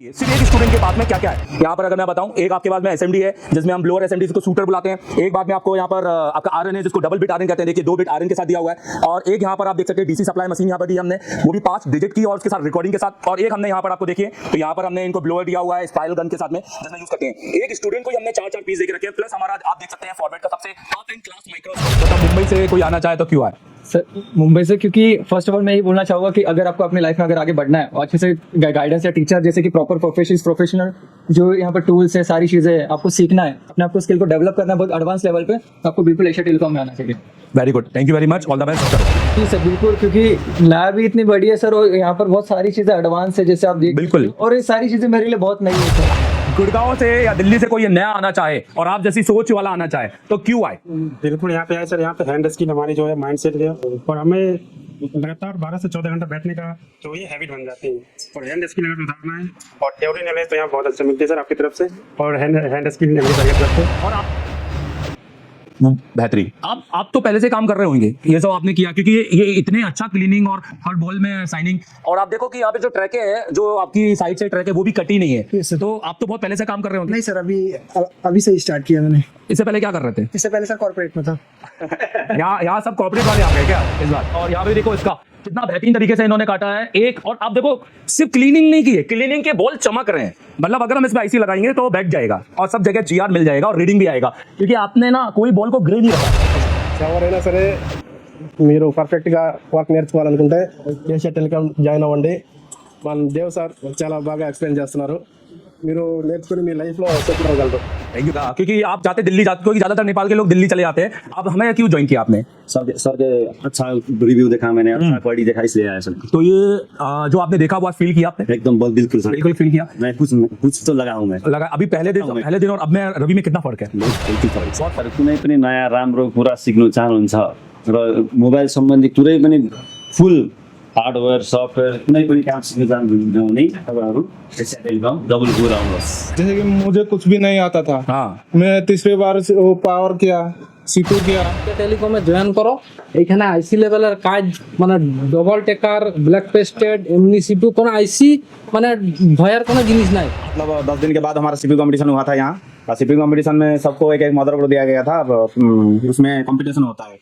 सिर्फ एक स्टूडेंट के पास में क्या क्या है यहाँ पर अगर मैं बताऊं, एक आपके पास में एसएमडी है जिसमें हम ब्लोअर एसएमडी जिसको शूटर बुलाते हैं। एक बात में आपको यहाँ पर आपका आरएन है जिसको डबल बिट आरएन कहते हैं, देखिए 2 बिट आरएन के साथ दिया हुआ है। और एक यहाँ पर आप देख सकते हैं डीसी सप्लाई मशीन यहाँ पर दी हमने, वो भी 5 डिजिट की और उसके साथ रिकॉर्डिंग के साथ। और एक हमने यहाँ पर आपको देखिए तो यहाँ पर हमने इनको ब्लोअर दिया हुआ है स्पाइरल गन के साथ में जिसमें यूज करते हैं। एक स्टूडेंट को हमने 4 पीस देके रखे हैं, प्लस हमारा आप देख सकते हैं फॉर्मेट का सबसे top in class microscope. Mumbai से कोई आना चाहे तो क्यों आए सर? मुंबई से क्योंकि फर्स्ट ऑफ ऑल मैं यही बोलना चाहूंगा कि अगर आपको अपनी लाइफ में अगर आगे बढ़ना है और अच्छे से गाइडेंस या टीचर जैसे कि प्रॉपर प्रोफेशनल जो यहाँ पर टूल्स है, सारी चीजें हैं, आपको सीखना है, अपने आप को स्किल को डेवलप करना है बहुत एडवांस लेवल पे, तो आपको बिल्कुल एशिया टेलीकॉम में आना चाहिए। Very good, thank you very much, all the best. जी सर बिल्कुल, क्योंकि लैब भी इतनी बड़ी है सर और यहाँ पर बहुत सारी चीजें एडवांस है जैसे आप देख बिल्कुल। और ये सारी चीजें मेरे लिए बहुत नई है सर। गुड़गांव से या दिल्ली से कोई नया आना चाहे और आप जैसी सोच वाला आना चाहे तो क्यों आए? बिल्कुल यहाँ पे आए सर। यहाँ पे हैंड स्किल हमारी जो है माइंड सेट है और हमें लगातार 12 से 14 घंटा बैठने का जो ये हैबिट बन जाती है। और हैंड स्किल अगर उतारना है और थ्योरी नॉलेज तो यहाँ बहुत अच्छा मिलती है सर आपकी तरफ से, और हैंड स्किल मेरी तरफ से। और आप बेहतरीन, आप तो पहले से काम कर रहे होंगे, ये सब आपने किया क्योंकि ये इतने अच्छा क्लीनिंग और हर बॉल में साइनिंग। और आप देखो कि यहाँ पे जो ट्रैके है, जो आपकी साइड से ट्रैक है वो भी कटी नहीं है, तो आप तो बहुत पहले से काम कर रहे होंगे। नहीं सर, अभी से स्टार्ट किया मैंने। इससे पहले क्या कर रहे थे? इससे पहले सर कॉर्पोरेट में था। यहाँ सब कॉर्पोरेट वाले आ गए क्या इस बार? और यहाँ पे देखो इसका कितना बेहतरीन तरीके से इन्होंने काटा है एक। और आप देखो सिर्फ क्लीनिंग नहीं की है, क्लीनिंग के बॉल चमक रहे हैं, मतलब अगर हम इसमें आईसी लगाएंगे तो बैठ जाएगा और सब जगह जीआर मिल जाएगा और रीडिंग भी आएगा, क्योंकि आपने ना कोई बॉल को ग्रे नहीं रखा। ఎవరైనా సరే మీరు పర్ఫెక్ట్గా వర్క్ నేర్చుకోవాలనుకుంటే ఏషియా టెలికామ్ జాయిన్ అవ్వండి. మన దేవ్ సార్ చాలా బాగా ఎక్స్ప్లెయిన్ చేస్తున్నారు. మీరు నేర్చుకుని మీ లైఫ్లో సెటిల్ అవ్వగలరు. Thank you. क्योंकि आप जाते दिल्ली जाते, क्योंकि ज्यादातर नेपाल के लोग दिल्ली चले जाते हैं। अब हमें क्यों ज्वाइन किया आपने? सर के अच्छा रिव्यू देखा मैंने, अच्छा क्वालिटी देखा इसलिए आया सर। तो ये जो आपने देखा वो आज फील किया आपने? एकदम बिल्कुल सर, बिल्कुल फील किया। मैं कुछ तो लगा हूँ मैं लगा अभी पहले दिन और अब में रवि में कितना फर्क है? बहुत फरक। कुनै पनि नयाँ राम्रो कुरा सिक्नु चाहनुहुन्छ र मोबाइल सम्बन्धी कुनै पनि फुल हार्डवेयर सफ्टवेयर कुनै पनि काम सिक्न चाहनुहुन्छ भने तपाईँहरू एशिया टेलिकम डबल गोर आउनुहोस्। जैसे कि मुझे कुछ भी नहीं आता था, हाँ मैं तीसरी बार से वो पावर किया, सीपी किया। টেলিকমে জয়েন করো, এইখানে আইসি লেভেলের কাজ, মানে ডবল টেকার, ব্ল্যাক পেস্টেড, এমনি সিপি, কোনো আইসি মানে ভয়ের কোনো জিনিস নাই। मतलब 10 दिन के बाद हमारा सीपीयू कंपटीशन हुआ था यहाँ। सीपीयू कंपटीशन में सबको एक एक मदरबोर्ड दिया गया था। उसमें कंपटीशन होता है,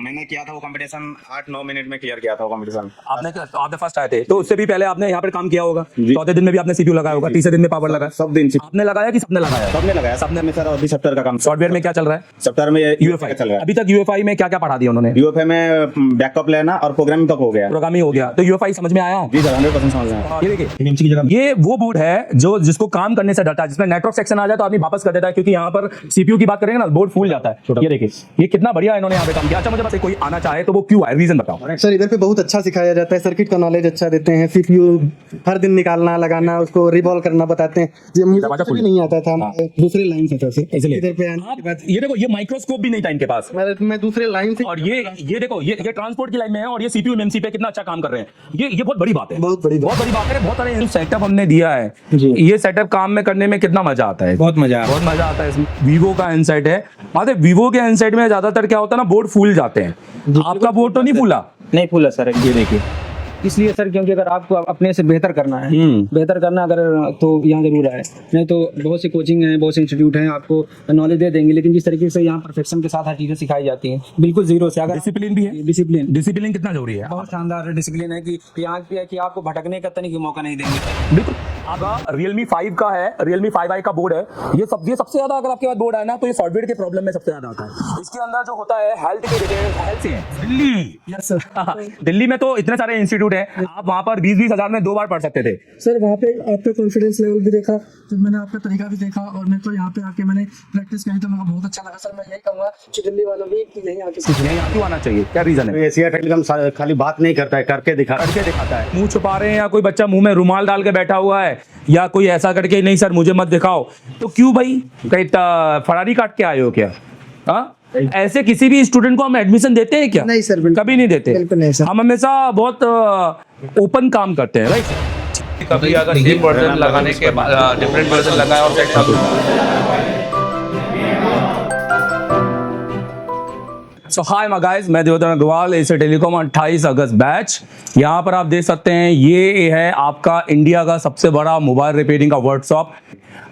मैंने किया था वो कंपटीशन 8-9 मिनट में क्लियर किया था वो कंपटीशन। आपने फर्स्ट आए थे तो उससे भी पहले आपने यहाँ पर काम किया होगा। चौथे दिन में भी आपने सीपीयू लगाया होगा, तीसरे दिन में पावर लगाया, सब दिन आपने लगाया कि सबने लगाया? सबने लगाया, सबने में सर अभी सॉफ्टवेयर का काम। सॉफ्टवेयर में क्या चल रहा है? सॉफ्टवेयर में यूएफआई चल रहा है। अभी तक यूएफआई में क्या क्या पढ़ा दिया उन्होंने? यूएफआई में बैकअप लेना और प्रोग्रामिंग तक हो गया, प्रोग्रामिंग हो गया। तो यूएफआई समझ में आया? जी सर 100% समझ में आया। ये देखिए ये वो बोर्ड है जो जिसको काम करने से डरता है, जिसमें नेटवर्क सेक्शन आ जाए तो आदमी वापस कर देता है, क्योंकि यहाँ पर सीपीयू की बात करेंगे ना बोर्ड फूल जाता है। ये देखिए ये कितना बढ़िया इन्होंने यहाँ पे काम किया। अच्छा मुझे बस कोई आना चाहे तो वो क्यों आए, रीजन बताओ। सर इधर पे बहुत अच्छा सिखाया जाता है, सर्किट का नॉलेज अच्छा देते हैं, सीपीयू हर दिन निकालना लगाना उसको रिवॉल्व करना बताते हैं। जो मुझे कुछ भी नहीं आता था, दूसरी लाइन से था सर। इसलिए इधर पे आने के बाद ये देखो ये माइक्रोस्कोप भी नहीं था इनके पास, मैं दूसरे लाइन से। और ये देखो ये ट्रांसपोर्ट की लाइन में है और ये सीपीयू एमसी पे कितना अच्छा काम कर रहे हैं। ये बहुत बड़ी बात है, बहुत बड़ी बहुत बड़ी बात है। बहुत सारे सेटअप हमने दिया है, ये सेटअप काम में करने में कितना मजा आता है? बहुत मजा आता है। इसमें वीवो का इनसाइट है, मतलब वीवो के इनसाइट में ज्यादातर क्या होता है ना, बोर्ड फूल जाते हैं। आपका बोर्ड तो नहीं फूला? नहीं फूला सर, ये देखिए। इसलिए सर क्योंकि अगर आपको अपने से बेहतर करना है, बेहतर करना अगर तो यहाँ जरूर आए, नहीं तो बहुत सी कोचिंग है, बहुत से इंस्टीट्यूट हैं, आपको नॉलेज दे देंगे, लेकिन जिस तरीके से यहाँ परफेक्शन के साथ हर चीज़ें सिखाई जाती हैं बिल्कुल जीरो से। अगर डिसिप्लिन भी है, डिसिप्लिन कितना जरूरी है? बहुत शानदार डिसिप्लिन है कि यहाँ पे है कि आपको भटकने का तनिक मौका नहीं देंगे। बिल्कुल। आपका Realme 5 का है, Realme 5i का बोर्ड है। ये सबसे ज्यादा अगर आपके पास बोर्ड है ना तो ये सॉफ्टवेयर के प्रॉब्लम में सबसे ज्यादा आता है। इसके अंदर जो होता है हेल्थ के रिलेटेड, हेल्थ से है दिल्ली। यस सर दिल्ली में तो इतने सारे इंस्टीट्यूट हैं, आप वहाँ पर 20-20 हजार में 2 बार पढ़ सकते थे। सर वहाँ पे आपका कॉन्फिडेंस लेवल भी देखा, तो मैंने आपका तरीका भी देखा और मेरे को यहाँ पे आके मैंने प्रैक्टिस करी तो मेरे को बहुत अच्छा लगा। सर मैं यही कहूँगा कि दिल्ली वालों भी कि यहीं आके सीखने क्यों आना चाहिए, क्या रीजन है? एशिया टेलिकॉम खाली बात नहीं करता है, करके दिखाता है। मुंह छुपा रहे हैं या कोई बच्चा मुंह में रुमाल डाल के बैठा हुआ है या कोई ऐसा करके नहीं सर मुझे मत दिखाओ, तो क्यों भाई कहीं फरारी काट के आए हो क्या? हाँ ऐसे किसी भी स्टूडेंट को हम एडमिशन देते हैं क्या? नहीं सर, बिल्कुल कभी नहीं देते। बिल्कुल नहीं सर। हम हमेशा बहुत ओपन काम करते हैं, राइट? कभी अगर सेम वर्जन लगाने के बाद डिफरेंट वर्जन लगाया और set so hi my guys, मैं देवदत्त अग्रवाल, एशिया टेलीकॉम 28 अगस्त बैच। यहाँ पर आप देख सकते हैं ये है आपका इंडिया का सबसे बड़ा मोबाइल रिपेयरिंग का वर्कशॉप।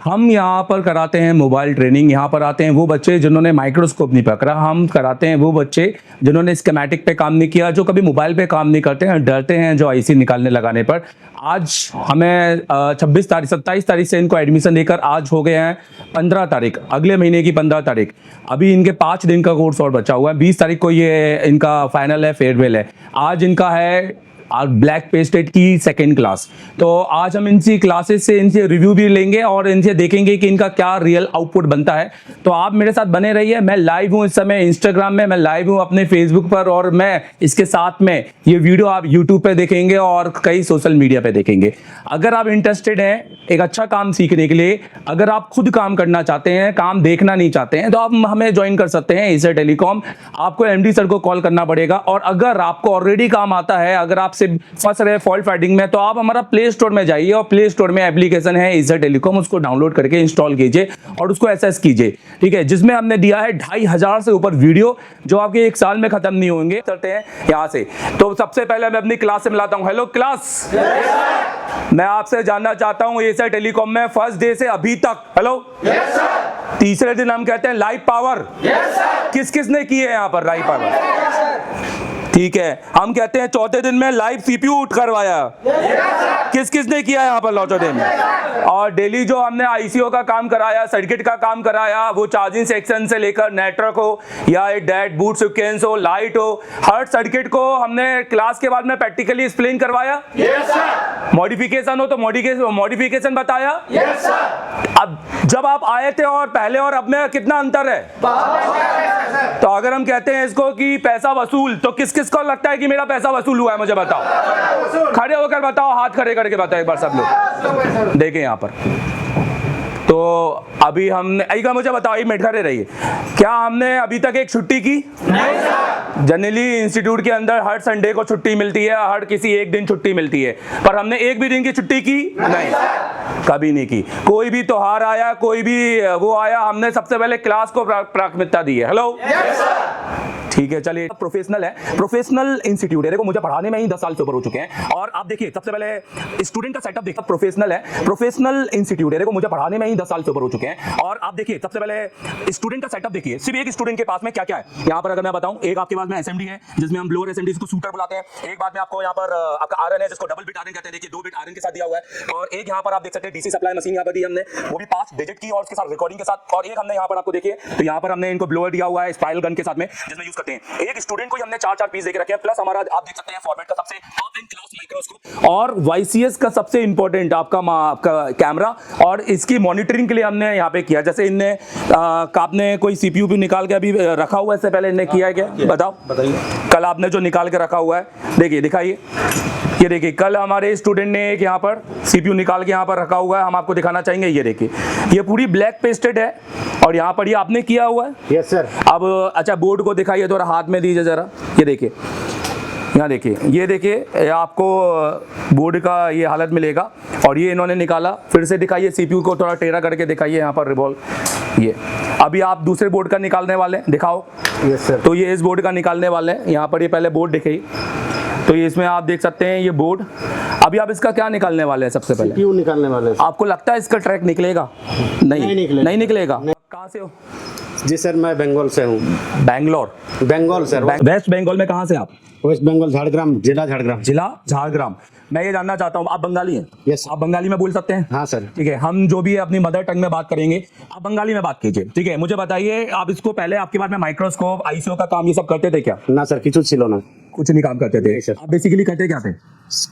हम यहाँ पर कराते हैं मोबाइल ट्रेनिंग। यहाँ पर आते हैं वो बच्चे जिन्होंने माइक्रोस्कोप नहीं पकड़ा, हम कराते हैं वो बच्चे जिन्होंने स्कीमेटिक पे काम नहीं किया, जो कभी मोबाइल पे काम नहीं करते हैं, डरते हैं जो आईसी निकालने लगाने पर। आज हमें 27 तारीख से इनको एडमिशन देकर आज हो गए हैं 15 तारीख, अगले महीने की 15 तारीख। अभी इनके 5 दिन का कोर्स और बचा हुआ है। 20 तारीख को ये इनका फाइनल है, फेयरवेल है। आज इनका है ब्लैक पेस्टेड की सेकेंड क्लास। तो आज हम इनसी क्लासेस से इनसे रिव्यू भी लेंगे और इनसे देखेंगे कि इनका क्या रियल आउटपुट बनता है। तो आप मेरे साथ बने रहिए। मैं लाइव हूँ इस समय इंस्टाग्राम में, मैं लाइव हूँ अपने फेसबुक पर, और मैं इसके साथ में ये वीडियो आप यूट्यूब पे देखेंगे और कई सोशल मीडिया पे देखेंगे। अगर आप इंटरेस्टेड हैं एक अच्छा काम सीखने के लिए, अगर आप खुद काम करना चाहते हैं, काम देखना नहीं चाहते हैं, तो आप हमें ज्वाइन कर सकते हैं एशिया टेलीकॉम। आपको एमडी सर को कॉल करना पड़ेगा। और अगर आपको ऑलरेडी काम आता है, अगर आप फंस रहे फॉल्ट फाइंडिंग में, तो आप हमारा प्ले स्टोर में जाइए और प्ले स्टोर में एप्लीकेशन है एशिया टेलीकॉम, उसको डाउनलोड करके इंस्टॉल कीजिए और उसको एसेस कीजिए, ठीक है, जिसमें हमने दिया है 2500 से ऊपर वीडियो जो आपके 1 साल में खत्म नहीं होंगे। चलते हैं यहाँ से। तो सबसे पहले मैं अपनी क्लास से मिलाता हूँ। हेलो क्लास, मैं आपसे जानना चाहता हूँ एशिया टेलीकॉम में फर्स्ट डे से अभी तक, हेलो, तीसरे दिन हम कहते हैं लाइव पावर, किस किस ने की है यहाँ पर लाइव पावर? ठीक है। हम कहते हैं चौथे दिन में लाइव सीपीयू उठ करवाया, किस किस ने किया यहाँ पर चौथे दिन में? और डेली जो हमने आईसीओ का काम कराया, सर्किट का काम कराया, वो चार्जिंग सेक्शन से लेकर नेटवर्क हो या डेड बूट सीक्वेंस हो, लाइट हो, हर सर्किट को हमने क्लास के बाद में प्रैक्टिकली एक्सप्लेन करवाया। मॉडिफिकेशन हो तो मॉडिफिकेशन बताया। अब जब आप आए थे और पहले और अब में कितना अंतर है? तो अगर हम कहते हैं इसको कि पैसा वसूल, तो किस किस को लगता है कि मेरा पैसा वसूल हुआ है? मुझे बताओ, खड़े होकर बताओ, हाथ खड़े करके बताओ एक बार सब लोग देखें यहाँ पर। तो अभी हमने आइएगा, मुझे बताओ, एक मिनट खड़े रहिए, क्या हमने अभी तक एक छुट्टी की? नहीं। जनरली इंस्टीट्यूट के अंदर हर संडे को छुट्टी मिलती है, हर किसी एक दिन छुट्टी मिलती है, पर हमने एक भी दिन की छुट्टी की? नहीं, कभी नहीं की। कोई भी त्योहार आया, कोई भी वो आया, हमने सबसे पहले क्लास को प्राथमिकता दी है। हेलो, ठीक है, चलिए। प्रोफेशनल है, प्रोफेशनल इंस्टीट्यूट है। देखो, मुझे पढ़ाने में ही 10 साल से ऊपर हो चुके हैं। और आप देखिए, सबसे पहले स्टूडेंट का सेटअप देखिए, प्रोफेशनल है, प्रोफेशनल इंस्टीट्यूट है। देखो, मुझे पढ़ाने में ही 10 साल से ऊपर हो चुके हैं। और आप देखिए, सबसे पहले स्टूडेंट का सेटअप देखिए, सिर्फ एक स्टूडेंट के पास में क्या क्या है यहाँ पर। अगर मैं बताऊं, एक आपके पास में एसएमडी है जिसमें हम ब्लोअर एसएमडी को शूटर बुलाते हैं। एक बात में आपको यहाँ पर आपका आरएन है जिसको डबल बिट आरएन कहते हैं। देखिए, 2 बिट आरएन के साथ दिया हुआ है। और एक यहाँ पर आप देख सकते हैं डीसी सप्लाई मशीन यहाँ पर दी हमने, वो भी 5 डिजिट की और उसके साथ रिकॉर्डिंग के साथ। और एक हमने यहाँ पर आपको देखिए, तो यहाँ पर हमने इनको ब्लोअर दिया हुआ है स्पाइरल गन के साथ में, जिसमें यूज करते हैं। एक स्टूडेंट को हमने 4 पीस देके रखे हैं, प्लस हमारा आप देख सकते हैं फॉर्मेट का सबसे टॉप एंड क्लास माइक्रोस्कोप और वाईसीएस का सबसे इंपॉर्टेंट आपका कैमरा, और इसकी मॉनिटरिंग के लिए हमने यहाँ पे किया। जैसे इनने आपने कोई सीपीयू भी निकाल के अभी रखा हुआ है, इससे पहले इनने किया है क्या? बताओ, बताइए। कल आपने जो निकाल के रखा हुआ है, देखिए, दिखाइए, ये देखिए, कल हमारे स्टूडेंट ने एक यहाँ पर सीपीयू निकाल के यहाँ पर रखा हुआ है, हम आपको दिखाना चाहेंगे। ये देखिए, ये पूरी ब्लैक पेस्टेड है और यहाँ पर ये आपने किया हुआ है। Yes sir. अब अच्छा, बोर्ड को दिखाइए, थोड़ा हाथ में दीजिए जरा। ये देखिए, यहाँ देखिए, ये देखिए, आपको बोर्ड का ये हालत मिलेगा। और ये इन्होंने निकाला, फिर से दिखाइए, सीपीयू को थोड़ा टेढ़ा करके दिखाइए यहाँ पर रिवॉल्व। ये अभी आप दूसरे बोर्ड का निकालने वाले हैं, दिखाओ। Yes sir. तो ये इस बोर्ड का निकालने वाले हैं। यहाँ पर ये पहले बोर्ड दिखाइए, तो ये इसमें आप देख सकते हैं ये बोर्ड। अभी आप इसका क्या निकालने वाले हैं? सबसे पहले सीपीयू निकालने वाले हैं। आपको लगता है इसका ट्रैक निकलेगा? नहीं निकलेगा। कहाँ से हो? जी सर, मैं बंगाल से हूँ। बैंगलोर? बंगाल सर। वेस्ट बंगाल में कहाँ से आप? वेस्ट बंगाल, झाड़ग्राम जिला, झाड़ग्राम। जिला झारग्राम। मैं ये जानना चाहता हूँ, आप बंगाली हैं? यस। आप बंगाली में बोल सकते हैं? हाँ सर। ठीक है, हम जो भी है अपनी मदर टंग में बात करेंगे, आप बंगाली में बात कीजिए, ठीक है। मुझे बताइए, आप इसको पहले आपके बाद में माइक्रोस्कोप, आईसीओ का काम ये सब करते थे क्या? ना सर, किचु छिलो ना, कुछ नहीं काम करते थे। सर। आप बेसिकली करते क्या थे?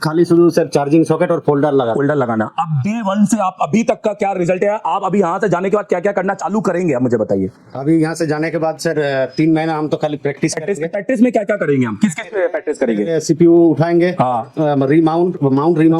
खाली शुरू सर चार्जिंग सॉकेट और फोल्डर लगाना। अब डे 1 से आप अभी तक का क्या रिजल्ट है? आप अभी यहाँ से जाने के बाद क्या क्या करना चालू करेंगे, आप मुझे बताइए। अभी यहाँ से जाने के बाद सर 3 महीना हम तो खाली प्रैक्टिस में क्या क्या करेंगे हम? किस प्रैक्टिस करेंगे? सीपीयू उठाएंगे, हाँ। रिमाउंट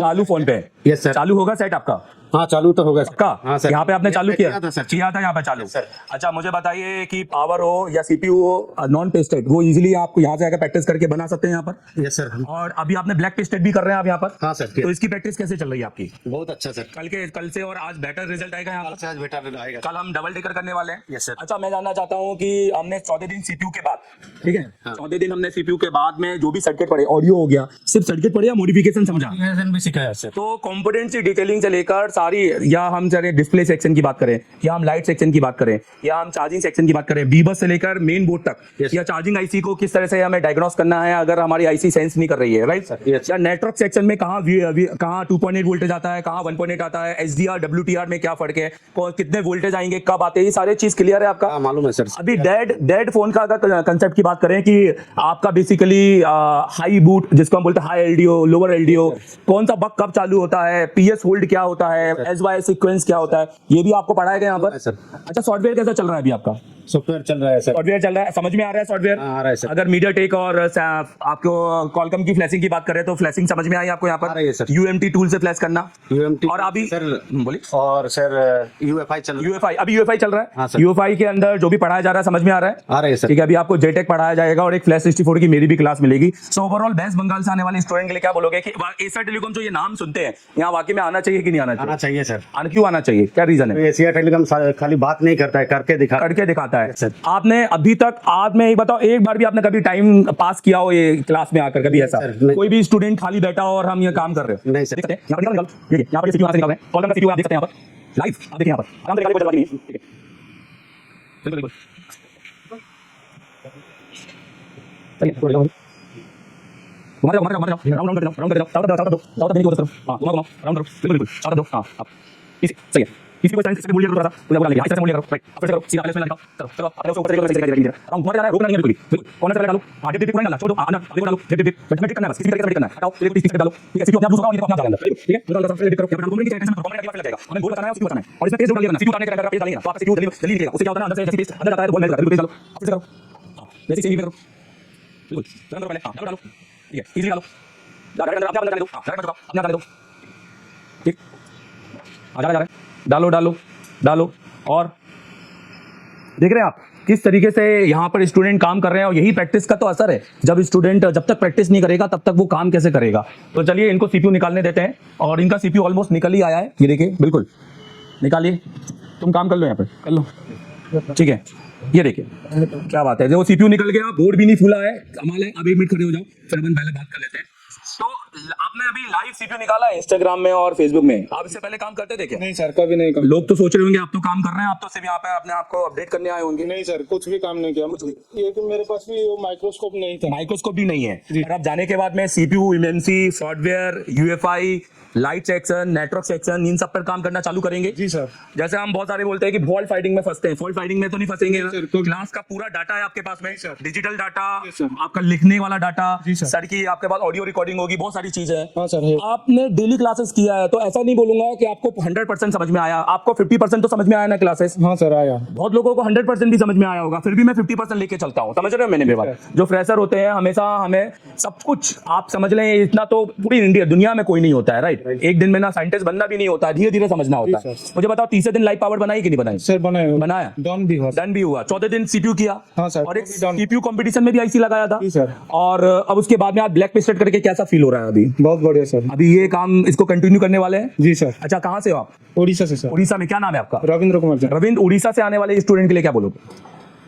चालू फोन पे? Yes sir. चालू होगा सेट आपका? हाँ चालू तो होगा का हाँ सर यहाँ पे आपने चालू किया था सर किया था यहाँ पे चालू सर। अच्छा मुझे बताइए कि पावर हो या सीपीयू हो नॉन पेस्टेड वो इजीली आप यहाँ से आकर प्रैक्टिस करके बना सकते हैं यहाँ पर। यस सर और अभी आपने ब्लैक पेस्टेड भी कर रहे हैं आप यहाँ पर। हाँ सर तो इसकी प्रैक्टिस कैसे चल रही है आपकी? बहुत अच्छा सर कल से और आज बेटर रिजल्ट आएगा यहाँ पर। आज बेटा आएगा कल हम डबल टेकर करने वाले हैं। यस सर अच्छा मैं जानना चाहता हूँ कि हमने 14 दिन सीपीयू के बाद, ठीक है 14 दिन हमने सीपीयू के बाद में जो भी सर्किट पढ़े, ऑडियो हो गया, सिर्फ सर्किट पढ़े या मॉडिफिकेशन समझा? भी सिखाया सर तो कंपोनेंट से डिटेलिंग से लेकर सारी, या हम चले डिस्प्ले सेक्शन की बात करें, या हम लाइट सेक्शन की बात करें, या हम चार्जिंग सेक्शन की बात करें, बी बस से लेकर मेन बोर्ड तक, या चार्जिंग आईसी को किस तरह से हमें डायग्नोस करना है अगर हमारी आईसी सेंस नहीं कर रही है, राइट? या नेटवर्क सेक्शन में कहाँ 2.8 वोल्टेज आता है, कहाँ 1.8 आता है, एसडीआर डब्ल्यूटीआर में क्या फर्क है, कितने वोल्टेज आएंगे, कब आते हैं, ये सारी चीज क्लियर है आपका? मालूम है सर। अभी डेड फोन का अगर कंसेप्ट की बात करें कि आपका बेसिकली हाई बूट जिसको हम बोलते हैं, हाई एलडीओ, लोअर एलडीओ, कौन सा बग कब चालू होता है, पीएस होल्ड क्या होता है, एसवाई सीक्वेंस क्या होता है, ये भी आपको पढ़ाया गया यहाँ पर सर। अच्छा सॉफ्टवेयर कैसा चल रहा है अभी आपका? सॉफ्टवेयर चल रहा है सर। सॉफ्टवेयर चल रहा है, समझ में आ रहा है सॉफ्टवेयर? आ रहा है सर। अगर मीडियाटेक और आपको कॉलकम की फ्लैशिंग की बात करें तो फ्लैशिंग समझ में आई आपको यहाँ आ रही है सर। पर? यूएमटी टूल से फ्लैश करना, यूएमटी और अभी सर बोलिए। और सर यूएफआई चल रहा है। यूएफआई, अभी यूएफआई चल रहा हाँ है। सर। यूएफआई के अंदर जो भी पढ़ाया जा रहा है समझ में आ रहा है? आ रहे हैं सर। ठीक है, अभी आपको जेटेक पढ़ाया जाएगा और एक फ्लैश 64 की मेरी भी क्लास मिलेगी। सो ओवरऑल वेस्ट बंगाल से आने वाले स्टूडेंट के लिए क्या बोलोगे कि एशिया टेलीकॉम जो ये नाम सुनते हैं यहाँ वाकई में आना चाहिए कि नहीं आना आना चाहिए? चाहिए सर। क्यों आना चाहिए, क्या रीजन है? एशिया टेलीकॉम खाली बात नहीं करता है, करके दिखाता है। सर। आपने अभी तक आज में एक बताओ, एक बार भी आपने कभी टाइम पास किया हो ये क्लास में आकर कभी ऐसा? सर, नहीं। कोई भी स्टूडेंट खाली बैठा हो और हम ये काम कर रहे हो? नहीं सर। देख सकते हैं यहाँ पर निकाल, देखिए यहाँ पर सीपीयू निकाल रहे हैं, कॉलम का सीपीयू आप देख सकते हैं यहाँ पर लाइव, आप देखिए यहाँ पर आराम से निकालिए, कोई जल्दी नहीं है। ठीक है बिल्कुल बिल्कुल सही है, घुमा जाओ राउंड कर जाओ देने की कोशिश करो। हाँ घुमाओ राउंड करो, बिल्कुल बिल्कुल चार दो। हाँ आप इसी सही है, किसी को चांस से बोलिए थोड़ा सा बोला लेंगे, ऐसे बोलिए करो, राइट फिर करो सीधा पहले इसमें लगाओ, चलो अपने ऊपर से दिखाई राउंड घुमा जाना है, रोकना नहीं है बिल्कुल कॉर्नर से लगा लो। हां डिप पूरा डालो, छोड़ दो आना आगे डालो, डिप मैथमेटिक करना है बस, किसी तरीके से करना है, हटाओ फिर इस पे डालो, ठीक है सीपीयू अपने आप दूसरा अपना डालना, ठीक है थोड़ा सा डिप करो, अपना कमेंट की टेंशन कमेंट लग जाएगा, हमें गोल बताना है, सीपीयू बताना है, और इसमें पेज डाल देना, सीपीयू उतारने के अंदर पेज डालेंगे तो आपका सीपीयू जल्दी निकलेगा, उससे क्या होता है अंदर से जैसे पेज अंदर जाता है तो बॉल मिल जाता है, पेज डालो फिर करो, हां जैसे सीपीयू करो बिल्कुल रन करो पहले, हां डालो ठीक है इजीली डालो, डायरेक्ट अंदर अपने अंदर डाल दो, हां डायरेक्ट अपने अंदर डाल दो, ठीक आ जा रहा है, डालो डालो डालो। और देख रहे हैं आप किस तरीके से यहाँ पर स्टूडेंट काम कर रहे हैं, और यही प्रैक्टिस का तो असर है। जब स्टूडेंट जब तक प्रैक्टिस नहीं करेगा तब तक वो काम कैसे करेगा? तो चलिए इनको सीपीयू निकालने देते हैं, और इनका सीपीयू ऑलमोस्ट निकल ही आया है, ये देखिए बिल्कुल निकालिए, तुम काम कर लो यहाँ पे कर लो, ठीक है ये देखिए क्या बात है, जो सीपीयू निकल गया, बोर्ड भी नहीं फूला है, कमाल है। अब 1 मिनट खड़े हो जाओ फिर अपन पहले बात कर लेते हैं। तो आपने अभी लाइव सीपीयू निकाला है इंस्टाग्राम में और फेसबुक में, आप इससे पहले काम करते थे क्या? नहीं सर, कभी नहीं काम। लोग तो सोच रहे होंगे आप तो काम कर रहे हैं, आप तो सिर्फ यहाँ पे अपने आप को अपडेट करने आए होंगे। नहीं सर, कुछ भी काम नहीं किया, ये कि मेरे पास भी वो माइक्रोस्कोप नहीं था। माइक्रोस्कोप भी नहीं है, और आप जाने के बाद में CPU, MMC, software, UFI, light section, network section, इन सब पर काम करना चालू करेंगे। जी सर। जैसे हम बहुत सारे बोलते हैं कि फॉल्ट फाइटिंग में फंसते हैं, फॉल्ट फाइटिंग में तो नहीं फंसेंगे ना? क्लास का पूरा डाटा है आपके पास में, डिजिटल डाटा, आपका लिखने वाला डाटा, सर की आपके पास ऑडियो रिकॉर्डिंग होगी, बहुत सारी चीजें हैं। हाँ सर है। आपने डेली क्लासेस किया है तो ऐसा नहीं बोलूंगा कि आपको 100% समझ में आया, आपको 50% तो समझ में आया ना क्लासेस? हाँ सर आया। बहुत लोगों को 100% भी समझ में आया होगा, फिर भी मैं 50% लेके चलता हूँ, समझ रहे हो मैंने मेरी बात? जो फ्रेशर होते हैं हमेशा हमें सब कुछ आप समझ लें, इतना तो पूरी इंडिया दुनिया में कोई नहीं होता है, राइट? एक दिन में ना साइंटिस्ट बनना भी नहीं होता, धीरे धीरे समझना होता है। मुझे बताओ तीसरे दिन लाइव पावर बनाई कि नहीं बनाई? सर बनाया डन भी हुआ। 14 दिन सीपीयू किया। हाँ सर। और एक सीपीयू कंपटीशन में भी आईसी लगाया था। जी सर। और अब उसके बाद में आप ब्लैक पेस्टेड करके कैसा फील हो रहा है अभी? बहुत बढ़िया सर। अभी ये काम इसको कंटिन्यू करने वाले हैं? जी सर। अच्छा कहाँ से हो आप? उड़ीसा से सर। उड़ीसा में क्या नाम है आपका? रविंद्र कुमार जी। रविंद्र, उड़ीसा से आने वाले स्टूडेंट के लिए क्या बोलोगे?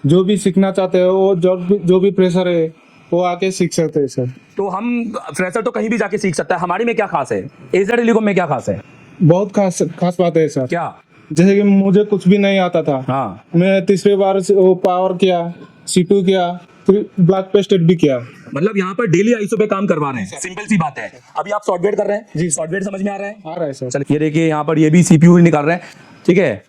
जो भी सीखना चाहते हैं वो जो भी प्रेशर है वो आके सीख सकते हैं सर। तो हम फ्रेशर तो कहीं भी जाके सीख सकता है, हमारे में क्या खास है, एशिया टेलीकॉम में क्या खास है? बहुत खास बात है सर। क्या? जैसे कि मुझे कुछ भी नहीं आता था। हाँ। मैं तीसरे बार से वो पावर किया, सीपीयू किया, फिर ब्लैक पेस्टेड भी किया। मतलब यहाँ पर डेली आईसो पे काम करवा रहे हैं, सिंपल सी बात है। अभी आप सॉफ्टवेयर कर रहे हैं जी। सॉफ्टवेयर समझ में आ रहा है? आ रहा है सर। चलिए ये देखिए यहाँ पर ये भी सीपीयू ही निकाल रहे हैं, ठीक है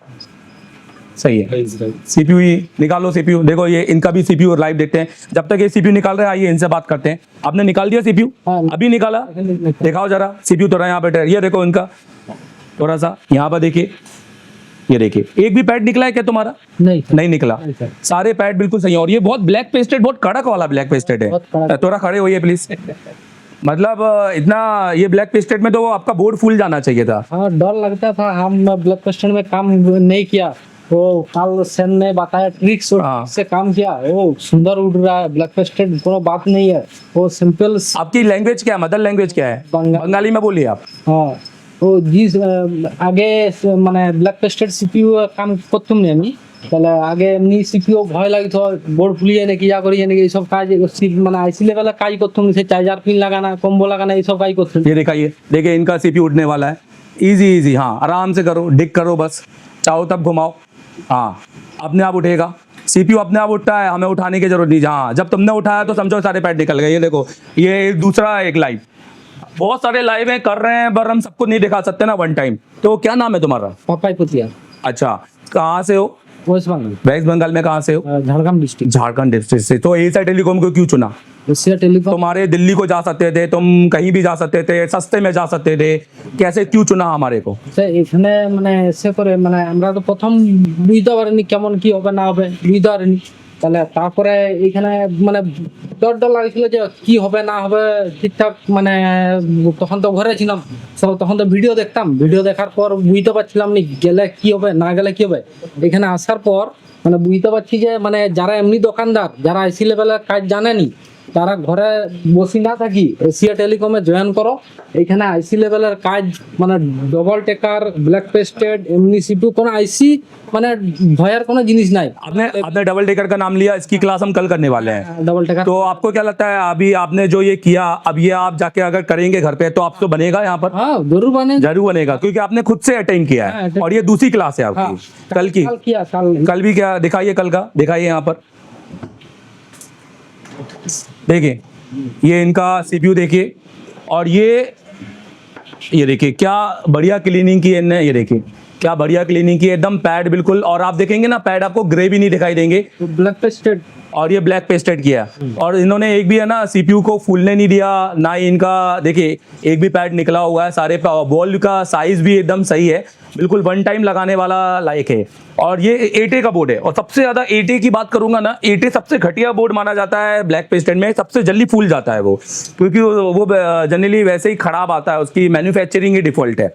सही है, सीपीयू ही निकालो। सीपीयू देखो, ये इनका भी सीपीयू लाइव देखते हैं। जब तक ये सीपीयू निकाल रहे हैं आइए इनसे बात करते हैं। आपने निकाल दिया सीपीयू? अभी निकाला, दिखाओ जरा सीपीयू थोड़ा यहाँ पे, ये देखो इनका थोड़ा सा यहाँ पर देखिए, ये देखिए एक भी पैड निकला है क्या तुम्हारा? नहीं निकला, सारे पैड बिल्कुल सही है। और ये बहुत ब्लैक पेस्टेड, बहुत कड़क वाला ब्लैक पेस्टेड है। थोड़ा खड़े होइए प्लीज, मतलब इतना ये ब्लैक पेस्टेड में तो आपका बोर्ड फूल जाना चाहिए था। हाँ डर लगता था, हम ब्लैक पेस्टेड में काम नहीं किया, वो कल सेन ने बताया ट्रिक्स से काम किया, वो सुंदर उड़ रहा है। ब्लैक पेस्टेड कोनो बात नहीं है, वो सिंपल। आपकी लैंग्वेज क्या है, मदर लैंग्वेज क्या है? बंगाली में बोलिए आप। हाँ वो जिस आगे মানে ব্ল্যাক পেস্টেড সিপিইউ কাম করতাম না আমি, তাহলে আগে এমনি সিপিইউ ভয় লাগতো বোর্ড ফুলিয়ে নাকি যা করি নাকি এইসব কাজ মানে আইসি লেভেলে কাজ করতাম, সেই চার্জার পিন লাগানা কম্বো লাগানা এইসব কাজ করতাম। ये दिखाइए, देखिए इनका सीपीयू उठने वाला है। इजी इजी, हाँ आराम से करो, डिक करो बस, चाहो तब घुमाओ, हाँ अपने आप उठेगा। सीपीयू अपने आप उठता है, हमें उठाने की जरूरत नहीं। हाँ जब तुमने उठाया तो समझो सारे पैड निकल गए। ये देखो, ये दूसरा एक लाइव, बहुत सारे लाइव हैं कर रहे हैं, पर हम सबको नहीं दिखा सकते ना वन टाइम। तो क्या नाम है तुम्हारा? পাপাই পুতিয়া, अच्छा, कहाँ से हो? ওয়েস্ট বেঙ্গল, वेस्ट बंगाल में कहाँ से हो? ঝাড়গ্রাম डिस्ट्रिक्ट, झारखंड डिस्ट्रिक्ट से। तो एशिया टेलीकॉम को क्यों चुना? Asia telecom. तुम्हारे दिल्ली को जा सकते थे, तुम कहीं भी जा सकते थे, सस्ते में जा सकते थे, कैसे क्यों चुना हमारे को? এখানে মানে এসে করে মানে আমরা তো প্রথম বুঝতে পারিনি কেমন কি হবে না হবে, বুঝতে পারিনি। তাহলে তারপরে এখানে মানে ডর ডর লাগছিল যে কি হবে না হবে ঠিকঠাক, মানে তখন তো ঘরে ছিলাম সব, তখন তো ভিডিও দেখতাম, ভিডিও দেখার পর বুঝতে পারছিলাম নি গেলে কি হবে না গেলে কি হবে। এখানে আসার পর মানে বুঝতে পারছি যে মানে যারা এমনি দোকানদার, যারা আইসি লেভেলের কাজ জানেনি, তারা ঘরে বসে না থাকি এশিয়া টেলিকমে জয়েন করো। এখানে আইসি লেভেলের কাজ মানে ডবল টেকার, ব্ল্যাক পেস্টেড, এমনি সিপিইউ, কোনো আইসি মানে ভয়ের কোনো জিনিস নাই। आपने आपने डबल टेकर का नाम लिया, इसकी क्लास हम कल करने वाले हैं। डबल टेकर तो आपको क्या लगता है, अभी आपने जो ये किया, अब ये आप जाके अगर करेंगे घर पे तो आप तो बनेगा यहाँ पर? हाँ जरूर बने, जरूर बनेगा, क्योंकि आपने खुद से अटेंड किया हाँ, है attend- और ये दूसरी क्लास है आपकी। कल की, कल किया, कल भी क्या दिखाइए, कल का दिखाइए यहाँ पर। देखिए ये इनका सीपीयू देखिए, और ये देखिए क्या बढ़िया क्लीनिंग की है इनने। ये देखिए क्या बढ़िया क्लीनिंग की है, एकदम पैड बिल्कुल। और आप देखेंगे ना, पैड आपको ग्रे भी नहीं दिखाई देंगे, ब्लैक पेस्टेड और ये ब्लैक पेस्टेड किया। और इन्होंने एक भी है ना सीपीयू को फूलने नहीं दिया, ना ही इनका देखिए एक भी पैड निकला हुआ है। सारे बॉल का साइज भी एकदम सही है, बिल्कुल वन टाइम लगाने वाला लायक है। और ये 8A का बोर्ड है, और सबसे ज्यादा 8A की बात करूंगा ना, 8A सबसे घटिया बोर्ड माना जाता है ब्लैक पेस्टेड में, सबसे जल्दी फूल जाता है वो, क्योंकि वो जनरली वैसे ही खराब आता है, उसकी मैन्युफैक्चरिंग ही डिफॉल्ट है।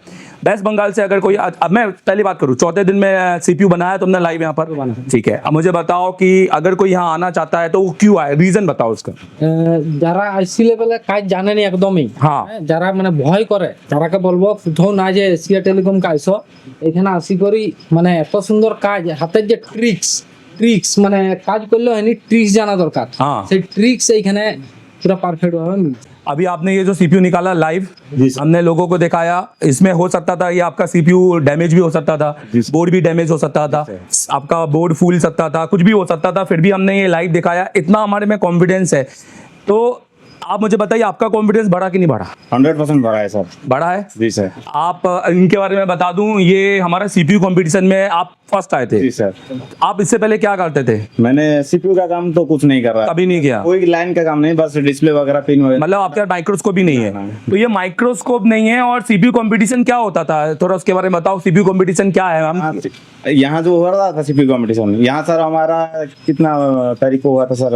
वेस्ट बंगाल से अगर कोई, अब मैं पहली बात करूँ, चौथे दिन में सीपीयू बनाया तुमने लाइव यहाँ पर, ठीक है। अब मुझे बताओ कि अगर कोई यहाँ आना चाहता है तो वो क्यों आए, रीजन बताओ उसका। যারা আইসি লেভেলের কাজ জানেনি একদমই, হ্যাঁ। যারা মানে ভয় করে, যারাকে বলবো কোথাও না যে এশিয়া টেলিকম আইসো, এখানে আসি করি মানে এত সুন্দর কাজ, হাতের যে ট্রিক্স মানে কাজ করলে হয়নি, ট্রিক্স জানা দরকার। হ্যাঁ। সেই ট্রিক্স এইখানে পুরো পারফেক্ট ভাবে মিলছে। अभी आपने ये जो सीपीयू निकाला लाइव, हमने लोगों को दिखाया, इसमें हो सकता था ये आपका सीपीयू डैमेज भी हो सकता था, बोर्ड भी डैमेज हो सकता था, आपका बोर्ड फूल सकता था, कुछ भी हो सकता था, फिर भी हमने ये लाइव दिखाया। इतना हमारे में कॉन्फिडेंस है। तो आप मुझे बताइए, आपका कॉन्फिडेंस बढ़ा कि नहीं बढ़ा? 100% बढ़ा है सर। बढ़ा है जी सर। आप इनके बारे में बता दूं, ये हमारा सीपीयू कंपटीशन में आप फर्स्ट आए थे। जी सर। आप इससे पहले क्या करते थे? मैंने सीपीयू का काम तो कुछ नहीं कर रहा, कभी नहीं किया? कोई लाइन का काम नहीं, बस डिस्प्ले वगैरह पिन वगैरह। मतलब आपके पास माइक्रोस्कोप भी नहीं है? तो ये माइक्रोस्कोप नहीं है। और सीपीयू कंपटीशन क्या होता था, थोड़ा उसके बारे में बताओ। सीपीयू कंपटीशन क्या है मैम? यहाँ जो हो रहा था सीपीयू कंपटीशन, यहाँ सर हमारा कितना तारीख को हुआ था सर?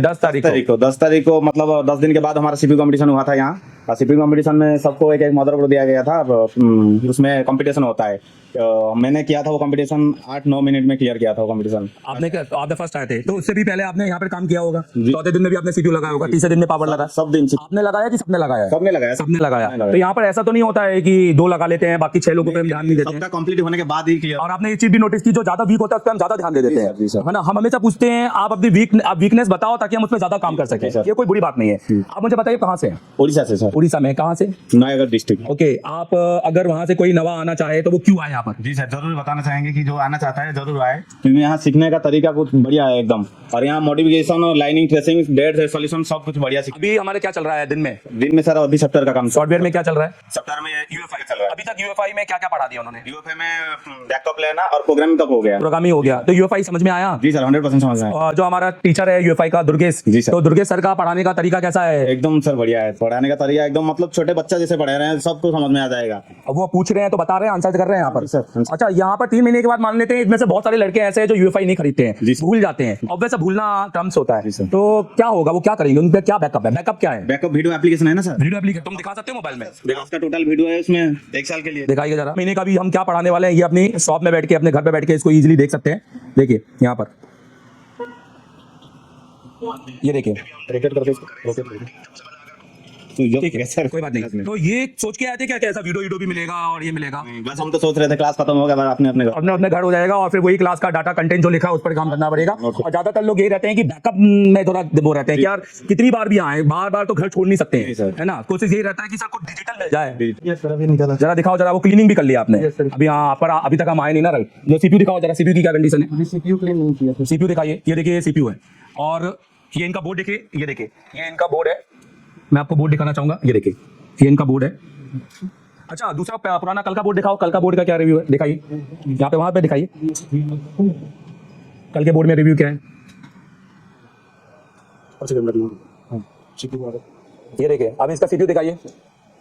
10 तारीख को। 10 तारीख को, मतलब 10 दिन के बाद हमारा सीपीयू कंपटीशन हुआ था यहाँ। सीपीयू कंपटीशन में सबको एक एक मदरबोर्ड दिया गया था, उसमें कंपटीशन होता है। मैंने किया था वो कंपटीशन 8-9 मिनट में क्लियर किया था वो कंपटीशन। आपने क्या, तो आपने फर्स्ट आए थे, तो उससे भी पहले आपने यहाँ पर काम किया होगा। चौथे दिन में भी आपने सीपीयू लगाया होगा, तीसरे दिन में पावर लगा, सब दिन आपने लगाया कि सबने लगाया? सबने लगाया। सबने लगाया। तो यहाँ पर ऐसा तो नहीं होता है कि 2 लगा लेते हैं, बाकी 6 लोगों पे हम ध्यान नहीं देते हैं? सबका कंप्लीट होने के बाद ही क्लियर। और आपने ये चीज भी नोटिस की, जो ज्यादा वीक होता है उस पर हम ज्यादा ध्यान दे देते जी हैं, सर। है ना। हम हमेशा पूछते हैं आप अपनी वीकनेस बताओ, ताकि हम उसमें ज्यादा काम कर सकें। ये कोई बुरी बात नहीं है। आप मुझे बताइए कहाँ से हैं? उड़ीसा से सर। उड़ीसा में कहाँ से? नयागढ़ डिस्ट्रिक्ट। ओके, आप अगर वहाँ से कोई नवा आना चाहे तो वो क्यों आए यहाँ पर? जी सर, जरूर बताना चाहेंगे कि जो आना चाहता है जरूर आए, क्योंकि यहाँ सीखने का तरीका कुछ बढ़िया है एकदम। और यहाँ मॉडिफिकेशन और लाइनिंग, ट्रेसिंग, डेट सोल्यूशन सब कुछ बढ़िया सीख। अभी हमारे क्या चल रहा है दिन में? दिन में सर अभी सॉफ्टवेयर का काम, सॉफ्टवेयर में क्या चल रहा है? सॉफ्टवेयर में यूएफआई चल रहा है। अभी तक यूएफआई में क्या क्या पढ़ा दिया उन्होंने? यूएफआई में बैकअप लेना और प्रोग्रामिंग तक हो गया। प्रोग्रामिंग हो गया, तो यूएफआई समझ में आया? जी सर, 100% समझ रहे हैं। जो हमारा टीचर है यूएफआई का, दुर्गेश, जी सर। तो दुर्गेश सर का पढ़ाने का तरीका तरीका कैसा है? एकदम सर बढ़िया है, पढ़ाने का तरीका एकदम मतलब छोटे बच्चा जैसे पढ़ा रहे हैं, सबको समझ में आ जाएगा। अब वो पूछ रहे हैं तो बता रहे हैं, आंसर कर रहे हैं यहाँ पर। सर। अच्छा, यहाँ पर 3 महीने के बाद मान लेते हैं, इसमें से बहुत सारे लड़के ऐसे हैं जो यूएफआई नहीं खरीदते हैं, जी सर। भूल जाते हैं। अब वैसा भूलना टर्म्स होता है, सर। तो क्या होगा, वो क्या करेंगे, उन पे क्या बैकअप है? बैकअप क्या है? बैकअप वीडियो एप्लीकेशन है ना सर, वीडियो एप्लीकेशन तुम दिखा सकते हो मोबाइल में? इसका टोटल वीडियो है उसमें 1 साल के लिए। दिखाइए जरा। महीने का भी हम क्या पढ़ाने वाले हैं, ये अपनी शॉप में बैठ के, अपने घर पे बैठ के इसको इजीली देख सकते हैं। देखिए यहाँ पर, ये देखिए, रिकॉर्ड करके इसको तो जो ठीक है सर कोई बात नहीं। तो ये सोच के आए थे क्या कैसा वीडियो भी मिलेगा और ये मिलेगा? बस हम तो सोच रहे थे क्लास खत्म हो गया बाद अपने अपने घर। अपने अपने घर हो जाएगा और फिर वही क्लास का डाटा कंटेंट जो लिखा है उस पर काम करना पड़ेगा। और ज्यादातर लोग ये रहते हैं कि बैकअप में थोड़ा वो रहते हैं कि यार कितनी बार भी आए, बार बार तो घर छोड़ नहीं सकते हैं, है ना। कोशिश यही रहता है कि सर कुछ डिजिटल मिल जाए। जरा दिखाओ, जरा वो क्लीनिंग भी कर लिया आपने अभी? यहाँ पर अभी तक हम आए नहीं ना। जो सीपीयू दिखाओ जरा, सीपीयू की क्या कंडीशन है? सीपीयू क्लीन नहीं किया। सीपीयू दिखाइए, ये देखिए सीपीयू है और ये इनका बोर्ड देखिए, ये देखिए ये इनका बोर्ड है। मैं आपको बोर्ड दिखाना चाहूंगा, ये देखिए ये इनका बोर्ड है। अच्छा, दूसरा पुराना कल का बोर्ड दिखाओ, कल का बोर्ड का क्या रिव्यू है, दिखाइए यहाँ पे, वहां पे दिखाइए कल के बोर्ड में रिव्यू क्या है। ये देखिए, अब इसका सीपीयू दिखाइए,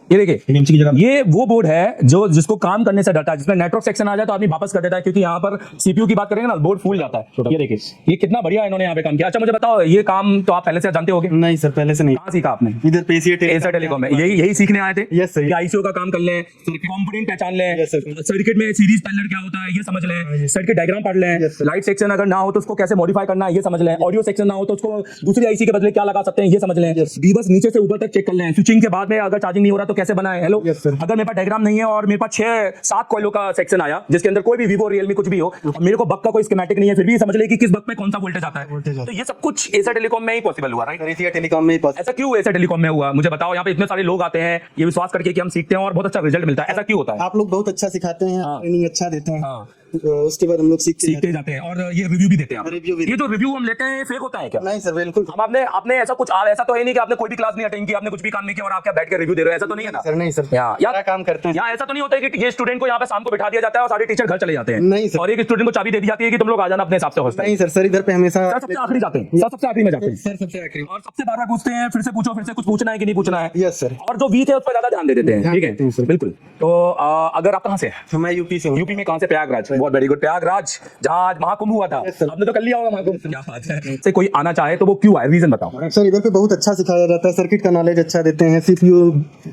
ये देखिए ये वो बोर्ड है जो जिसको काम करने से डरता है, जिसमें नेटवर्क सेक्शन आ जाए तो आदमी वापस कर देता है, क्योंकि यहाँ पर सीपीयू की बात करेंगे ना, बोर्ड फूल जाता है। ये देखिए, ये कितना बढ़िया इन्होंने यहाँ पे काम किया। अच्छा मुझे बताओ, ये काम तो आप पहले से जानते होगे? नहीं सर, पहले से नहीं। कहाँ सीखा आपने? इधर पे एशिया टेलीकॉम में यही सीखने आए थे? Yes sir. आईसीओ का काम कर लें, कंपोनेंट पहचान लें, सर्किट में सीरीज पैरेलल क्या होता है ये समझ लें, सर्किट डायग्राम पढ़ लें, लाइट सेक्शन अगर ना हो तो उसको कैसे मॉडिफाई करना है ये समझ लें, ऑडियो सेक्शन ना हो तो उसको दूसरी आईसी के बदले क्या लगा सकते हैं ये समझ लें, बस नीचे से ऊपर तक चेक कर लें, स्विचिंग के बाद में अगर चार्जिंग नहीं हो रहा तो कैसे बनाए। हेलो, अगर मेरे पास डायग्राम नहीं है और मेरे पास 6-7 कॉइलों का सेक्शन आया जिसके अंदर कोई भी वीवो रियलमी कुछ भी हो और मेरे को बक का कोई स्कीमेटिक नहीं है, फिर भी समझ ले कि किस बक में कौन सा वोल्टेज आता है, तो ये सब कुछ एशिया टेलीकॉम में ही पॉसिबल हुआ, राइट? एशिया टेलीकॉम में ही ऐसा क्यों एशिया टेलीकॉम में हुआ, मुझे बताओ। यहाँ पे इतने सारे लोग आते हैं ये विश्वास करके कि हम सीखते हैं और बहुत अच्छा रिजल्ट मिलता है, ऐसा क्यों होता है? आप लोग बहुत अच्छा सिखाते हैं, हाँ। ट्रेनिंग अच्छा देते हैं। हाँ। उसके बाद हम लोग सीखते जाते हैं और ये रिव्यू भी देते हैं। रिव्यू भी ये जो रिव्यू हम लेते हैं फेक होता है क्या? नहीं सर, बिल्कुल हम आपने ऐसा कुछ ऐसा तो है नहीं कि आपने कोई भी क्लास नहीं अटेंड की, आपने कुछ भी काम नहीं किया और आप क्या बैठ के रिव्यू दे रहे हो, ऐसा तो नहीं है ना सर। नहीं सर, यार काम करते हैं। यहाँ ऐसा तो नहीं होता है कि ये स्टूडेंट को यहाँ पे शाम को बिठा दिया जाता है और सारे टीचर घर चले जाते हैं? नहीं सर। और एक स्टूडेंट को चाबी दे दी जाती है कि तुम लोग आ जाना अपने हिसाब से हॉस्टल? नहीं सर, इधर पे हमेशा सबसे आखिरी जाते हैं, सबसे आखिरी में जाते हैं सर, सबसे आखिरी और सबसे बार बार पूछते हैं, फिर से पूछो, फिर से कुछ पूछना है कि नहीं पूछना है। Yes sir. और जो वीक है उस पर ज्यादा ध्यान दे देते हैं, ठीक है बिल्कुल। तो अगर आप कहाँ से हैं? मैं यूपी से हूँ। यूपी में कहाँ से? प्रयागराज, बहुत वेरी गुड। प्रयागराज जहाँ महाकुंभ हुआ था, आपने तो कर लिया होगा महाकुंभ, क्या बात है। से कोई आना चाहे तो वो क्यों आए, रीजन बताओ। सर इधर पे बहुत अच्छा सिखाया जाता है, सर्किट का नॉलेज अच्छा देते हैं, सीपीयू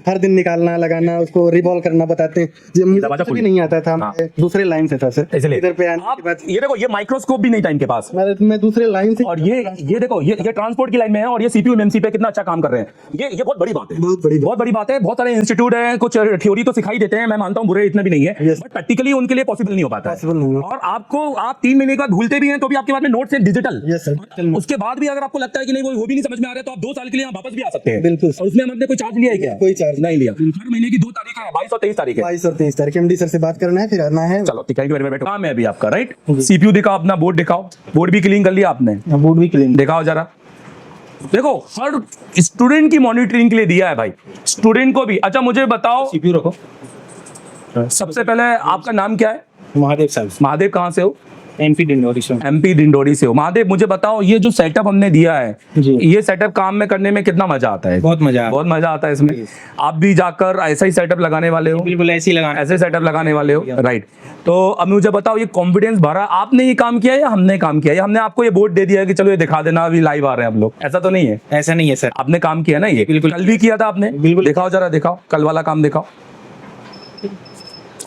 हर दिन निकालना लगाना उसको रिवॉल्व करना बताते हैं, जो मुझे भी नहीं आता था। मैं दूसरे लाइन से था सर, इसलिए इधर पे आने आप के बाद ये देखो, ये माइक्रोस्कोप भी नहीं था इनके पास, मैं दूसरे लाइन से। और ये देखो, ये ट्रांसपोर्ट की लाइन में है और ये सीपीयू एमएमसी पे कितना अच्छा काम कर रहे हैं। ये बहुत बड़ी बात है, बहुत बड़ी बात है। बहुत सारे इंस्टीट्यूट है, कुछ थ्योरी तो सिखाई देते हैं, मैं मानता हूँ बुरे इतना भी नहीं है, बट प्रैक्टिकली उनके लिए पॉसिबल नहीं हो पाता है। और आप 3 महीने के बाद भूलते भी हैं तो भी आपके बाद में नोट्स है डिजिटल। उसके बाद भी अगर आपको लगता है कि नहीं वो भी नहीं समझ में आ रहा है तो आप 2 साल के लिए यहाँ वापस भी आ सकते हैं। बिल्कुल। और उसमें हमने कोई चार्ज लिया है क्या? कोई चार्ज नहीं लिया। हर महीने की 2 तारीख है, 22 और 23 तारीख है। 22 और 23 तारीख एमडी सर से बात करना है, फिर आना है। चलो ठीक है, काम है अभी आपका, राइट? सीपीयू दिखाओ, अपना बोर्ड दिखाओ, बोर्ड भी क्लीन कर लिया आपने? बोर्ड भी क्लीन दिखाओ जरा। देखो हर स्टूडेंट की मॉनिटरिंग के लिए दिया है भाई, स्टूडेंट को भी। अच्छा मुझे बताओ, सीपीयू रखो। सबसे पहले आपका नाम क्या है? महादेव साहब। महादेव कहाँ से हो? एमपी डिंडोरी से। एमपी डिंडोरी से हो। महादेव मुझे बताओ, ये जो सेटअप हमने दिया है, ये सेटअब काम में करने में कितना मजा आता है? बहुत मजा आता है इसमें। आप भी जाकर ऐसा ही सेटअप लगाने वाले हो? बिल्कुल ऐसे ही लगाना, ऐसे सेटअप लगाने वाले हो, राइट? तो अब मुझे बताओ, ये कॉन्फिडेंस भरा आपने ये काम किया या हमने काम किया, या हमने आपको ये बोर्ड दे दिया कि चलो ये दिखा देना, अभी लाइव आ रहे हैं हम लोग? ऐसा तो नहीं है। ऐसा नहीं है सर, आपने काम किया ना, ये बिल्कुल कल भी किया था आपने? बिल्कुल। दिखाओ जरा, दिखाओ कल वाला काम दिखाओ।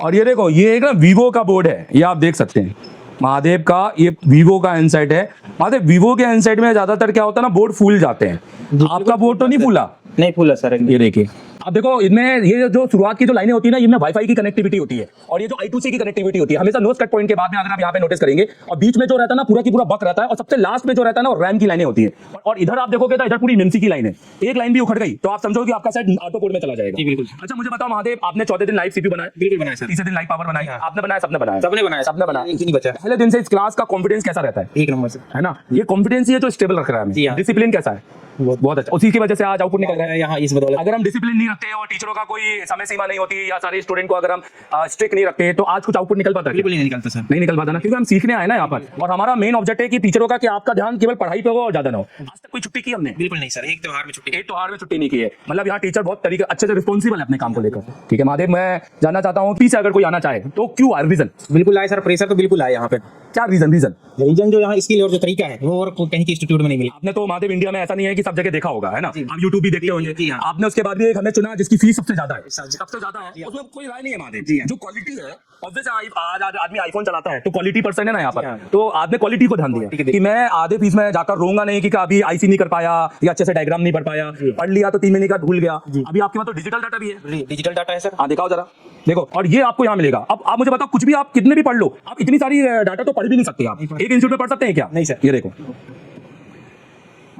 और ये देखो, ये एक ना वीवो का बोर्ड है, ये आप देख सकते हैं महादेव का, ये वीवो का हैंडसेट है। महादेव वीवो के हैंडसेट में ज्यादातर क्या होता है ना, बोर्ड फूल जाते हैं, आपका बोर्ड तो नहीं फूला? नहीं फूला सर। ये देखिए, अब देखो इनमें ये जो शुरुआत की जो लाइनें होती है ना, इनमें वाईफाई की कनेक्टिविटी होती है और ये जो I2C की कनेक्टिविटी होती है, हमेशा नो कट पॉइंट के बाद में अगर आप यहाँ पे नोटिस करेंगे, और बीच में जो रहता है ना पूरा की पूरा बक रहता है, और सबसे लास्ट में जो रहता है ना रैम की लाइनें होती है। और इधर आप देखोगे तो इधर पूरी एमएमसी की लाइन है, एक लाइन भी उखड़ गई तो आप समझो कि आपका सेट ऑटो कोड में चला जाएगा। बिल्कुल। अच्छा मुझे बताओ महादेव, आपने 14 दिन लाइव सीपीयू बनाया? बिल्कुल बनाया सर। तीसरे दिन लाइव पावर बनाई? आपने बनाया? सबने बनाया? सबने बनाया। नहीं बचा। पहले दिन से इस क्लास का कॉन्फिडेंस कैसा रहता है? 1 नंबर से, है ना? ये कॉन्फिडेंस ही है जो स्टेबल रख रहा है। डिसिप्लिन कैसा है? बहुत अच्छा। उसी की वजह से आज आउटपुट निकल रहा है। यहाँ इस बदौलत। अगर हम डिसिप्लिन नहीं रखते और टीचरों का कोई समय सीमा नहीं होती, या सारे स्टूडेंट को अगर हम स्ट्रिक्ट नहीं रखते तो आज कुछ आउटपुट निकल पाता है? बिल्कुल नहीं निकलता सर। नहीं निकल पाता ना, क्योंकि हम सीखने आए ना यहाँ पर, और हमारा मेन ऑब्जेक्ट है कि टीचरों का कि आपका ध्यान केवल पढ़ाई पे हो और ज्यादा ना हो। आज तक कोई छुट्टी की हमने? बिल्कुल नहीं सर, एक त्योहार में छुट्टी। एक त्योहार में छुट्टी नहीं की है। मतलब यहाँ टीचर बहुत तरीके अच्छे से रिस्पॉन्सिबल है अपने काम को लेकर। ठीक है महादेव, मैं जानना चाहता हूँ पीछे अगर कोई आना चाहे तो क्यों आए? रीजन बिल्कुल आए सर, प्रेशर तो बिल्कुल आए यहाँ पे। क्या रीजन? रीजन जो यहाँ स्किल और जो तरीका है वो और कहीं के इंस्टीट्यूट में नहीं मिला। आपने तो महादेव इंडिया में ऐसा नहीं है कि सब जगह देखा होगा, है ना? आप यूट्यूब भी देखते होंगे। जी हाँ। आपने उसके बाद भी एक हमें चुना जिसकी फीस सबसे ज्यादा है, सबसे ज्यादा है, उसमें कोई राय नहीं है महादेव। जी हाँ। जो क्वालिटी है, ऑब्वियसली आज आदमी आईफोन चलाता है तो क्वालिटी पर्सन है ना यहाँ पर, तो आपने क्वालिटी को ध्यान दिया कि मैं आधे फीस में जाकर रोऊंगा नहीं कि अभी आईसी नहीं कर पाया या अच्छे से डायग्राम नहीं पढ़ पाया, पढ़ लिया तो 3 महीने का भूल गया। अभी आपके पास तो डिजिटल डाटा भी है। डिजिटल डाटा है सर। हाँ दिखाओ जरा, देखो, और ये आपको यहाँ मिलेगा। अब आप मुझे बताओ, कुछ भी आप कितने भी पढ़ लो, आप इतनी सारी डाटा तो पढ़ भी नहीं सकते। आप एक इंस्टीट्यूट में पढ़ सकते हैं क्या? नहीं सर। ये देखो,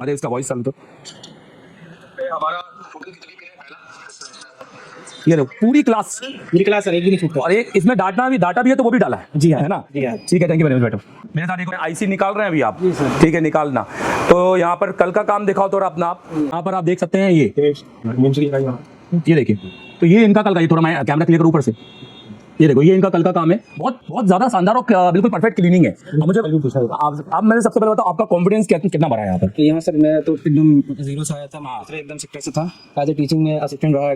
अरे इसका वॉइस चालू तो हमारा ये देखो पूरी क्लास सर एक भी नहीं छूटता। और एक इसमें डाटा भी है तो वो भी डाला है। जी हाँ। है ना? जी हाँ। ठीक है, थैंक यू वेरी मच। बैठो, मेरे साथ एक आईसी निकाल रहे हैं अभी आप। ठीक है, निकालना। तो यहाँ पर कल का काम दिखाओ थोड़ा अपना। आप यहाँ पर आप देख सकते हैं ये देखिए, तो ये इनका कल का, ये थोड़ा मैं कैमरा क्लियर करूँ ऊपर से, ये देखो ये इनका कल का काम है। बहुत ज्यादा शानदार और बिल्कुल परफेक्ट क्लीनिंग है। अब मुझे आप मैंने सबसे पहले बताओ आपका कॉन्फिडेंस कितना बढ़ा है यहाँ पर? यहाँ सर मैं तो एकदम जीरो से आया था, मैं एकदम सेक्टर से था। एज ए टीचिंग में असिस्टेंट रहा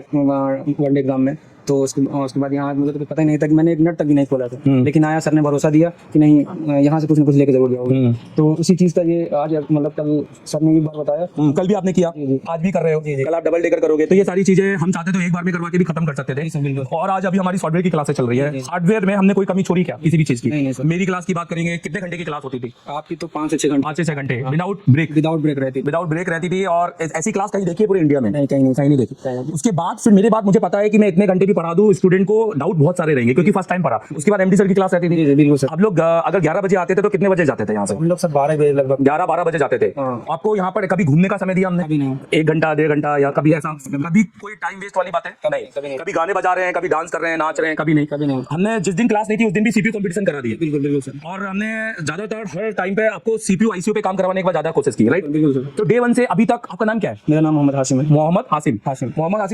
वनडे एग्जाम में। तो उसके बाद यहाँ मुझे तो पता ही नहीं था कि मैंने 1 मिनट तक भी नहीं खोला था, लेकिन आया सर ने भरोसा दिया कि नहीं यहाँ से कुछ ना कुछ लेके जरूर जाओगे। तो उसी चीज़ का ये आज मतलब कल सर ने भी बार बताया, कल भी आपने किया, आज भी कर रहे हो, कल आप डबल डेकर करोगे। तो ये सारी चीजें हम चाहते तो एक बार में करवा के भी खत्म कर सकते थे, और आज अभी हमारी सॉफ्टवेयर की क्लासेस चल रही है। हार्डवेयर में हमने कोई कमी छोड़ी क्या किसी भी चीज की? मेरी क्लास की बात करेंगे, कितने घंटे की क्लास होती थी आपकी? तो 5 से 6 घंटे। 5 से 6 घंटे विदाउट ब्रेक रहती थी। और ऐसी क्लास कहीं देखी है पूरे इंडिया में? कहीं नहीं देखी। उसके बाद फिर मेरे बाद मुझे पता है कि मैं इतने घंटे भी पढ़ा दूं, स्टूडेंट को डाउट बहुत सारे रहेंगे क्योंकि फर्स्ट टाइम पढ़ा। उसके बाद एमडी सर की क्लास रहती थी। बिल्कुल सर। आप लोग अगर 11 बजे आते थे तो कितने बजे जाते थे यहाँ से? हम लोग सर 12 बजे लगभग, 11-12 बजे जाते थे। आपको यहाँ पर कभी घूमने का समय दिया हमने? कभी नहीं। 1 घंटा 1.5 घंटा या कभी ऐसा कभी कोई टाइम वेस्ट वाली बात है? नहीं। कभी गाने बजा रहे हैं, कभी डांस कर रहे हैं, नाच रहे हैं? कभी नहीं। हमने जिस दिन क्लास नहीं थी उस दिन भी सीपीयू कंपटीशन करा दिया। बिल्कुल सर। और हमने ज्यादातर हर टाइम पे आपको सीपीयू आईसीयू पे काम करवाने के बाद ज्यादा कोशिश की, राइट? बिल्कुल सर। तो डे 1 से अभी तक आपका नाम क्या है? मेरा नाम मोहम्मद हासिम है। मोहम्मद हासिम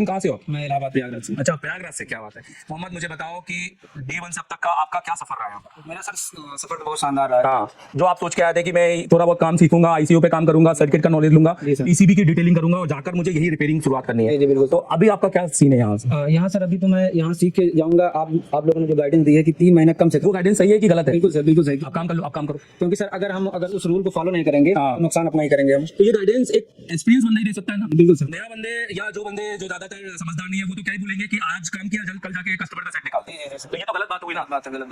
कहाँ से हो? मैं इलाहाबाद प्रयागराज से। अच्छा, प्रयागराज से। क्या बात है। मोहम्मद, मुझे बताओ कि डे 1 से अब तक का आपका क्या सफर रहा है? मेरा सर सफर तो बहुत शानदार रहा है। हाँ, जो आप सोच के आए थे कि मैं थोड़ा बहुत काम सीखूंगा, आईसीयू पे काम करूंगा, सर्किट का नॉलेज लूंगा, पीसीबी की डिटेलिंग करूंगा और जाकर मुझे यही रिपेयरिंग शुरुआत करनी है। जी बिल्कुल। तो अभी आपका क्या सीन है यहाँ से? यहाँ सर अभी तो मैं यहाँ सीख के जाऊंगा। आप लोगों ने जो गाइडेंस दी है कि 3 महीने कम से कम, वो गाइडेंस सही है कि गलत है? बिल्कुल सर, बिल्कुल सही। आप काम करो। क्योंकि सर अगर उस रूल को फॉलो नहीं करेंगे तो नुकसान अपना ही करेंगे हम। तो ये गाइडेंस एक एक्सपीरियंस बंदा ही दे सकता है ना? बिल्कुल सर। नया बंदे या जो ज्यादातर समझदार नहीं है वो तो क्या ही बोलेंगे कि आज काम किया, कल जाके कस्टमर का सेट निकालते हैं। तो ये तो गलत बात हुई ना।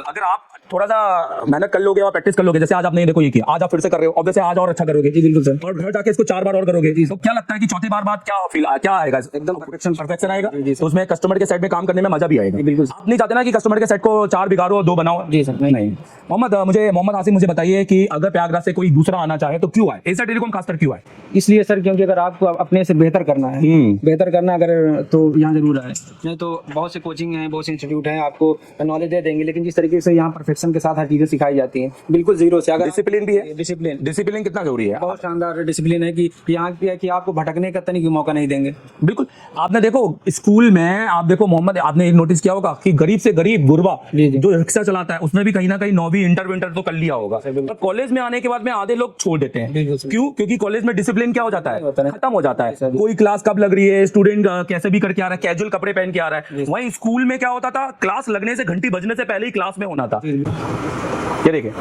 अगर आप थोड़ा सा मेहनत कर लोगे और प्रैक्टिस कर लोगे, जैसे आज आपने देखो ये किया, आज आप फिर से कर रहे हो, ऑब्वियसली आज और अच्छा करोगे। जी बिल्कुल सर। और घर जाके इसको 4 बार और करोगे, तो क्या लगता है कि चौथे बार बाद क्या आएगा? एकदम परफेक्शन आएगा। तो उसमें कस्टमर के सेट में काम करने में मजा भी आएगा। बिल्कुल। आप नहीं चाहते ना कि कस्टमर के सेट को 4 बिगाड़ो 2 बनाओ? जी सर। नहीं। मोहम्मद हासिम, मुझे बताइए कि अगर प्रयागराज से कोई दूसरा आना चाहे तो क्यों आए? एशिया टेलीकॉम खासकर क्यों आए? इसलिए सर क्योंकि अगर आपको अपने से बेहतर करना है, अगर तो यहाँ जरूर आए। नहीं तो बहुत से कोचिंग हैं, बहुत से इंस्टीट्यूट हैं, आपको नॉलेज दे देंगे, लेकिन जिस तरीके से यहाँ परफेक्शन के साथ हर चीजें सिखाई जाती हैं, बिल्कुल जीरो से। अगर डिसिप्लिन भी है। डिसिप्लिन कितना जरूरी है? बहुत शानदार डिसिप्लिन है कि यहाँ क्या है कि आपको भटकने का तनिक भी मौका नहीं देंगे। बिल्कुल। आपने देखो स्कूल में, आप देखो मोहम्मद, आपने एक नोटिस किया होगा कि गरीब से गरीब गुरबा जो रिक्शा चलाता है उसने भी कहीं ना कहीं 9वीं इंटर तो कर लिया होगा। तो कॉलेज में आने के बाद में आधे लोग छोड़ देते हैं। क्यों? क्योंकि कॉलेज में डिसिप्लिन क्या हो जाता है? खत्म हो जाता है। कोई क्लास कब लग रही है, स्टूडेंट कैसे भी करके आ रहा है, कैजुअल कपड़े पहन के आ रहा है। वहीं स्कूल में क्या होता था, क्लास लगने से, घंटी बजने से पहले ही क्लास में होना था। ये देखिए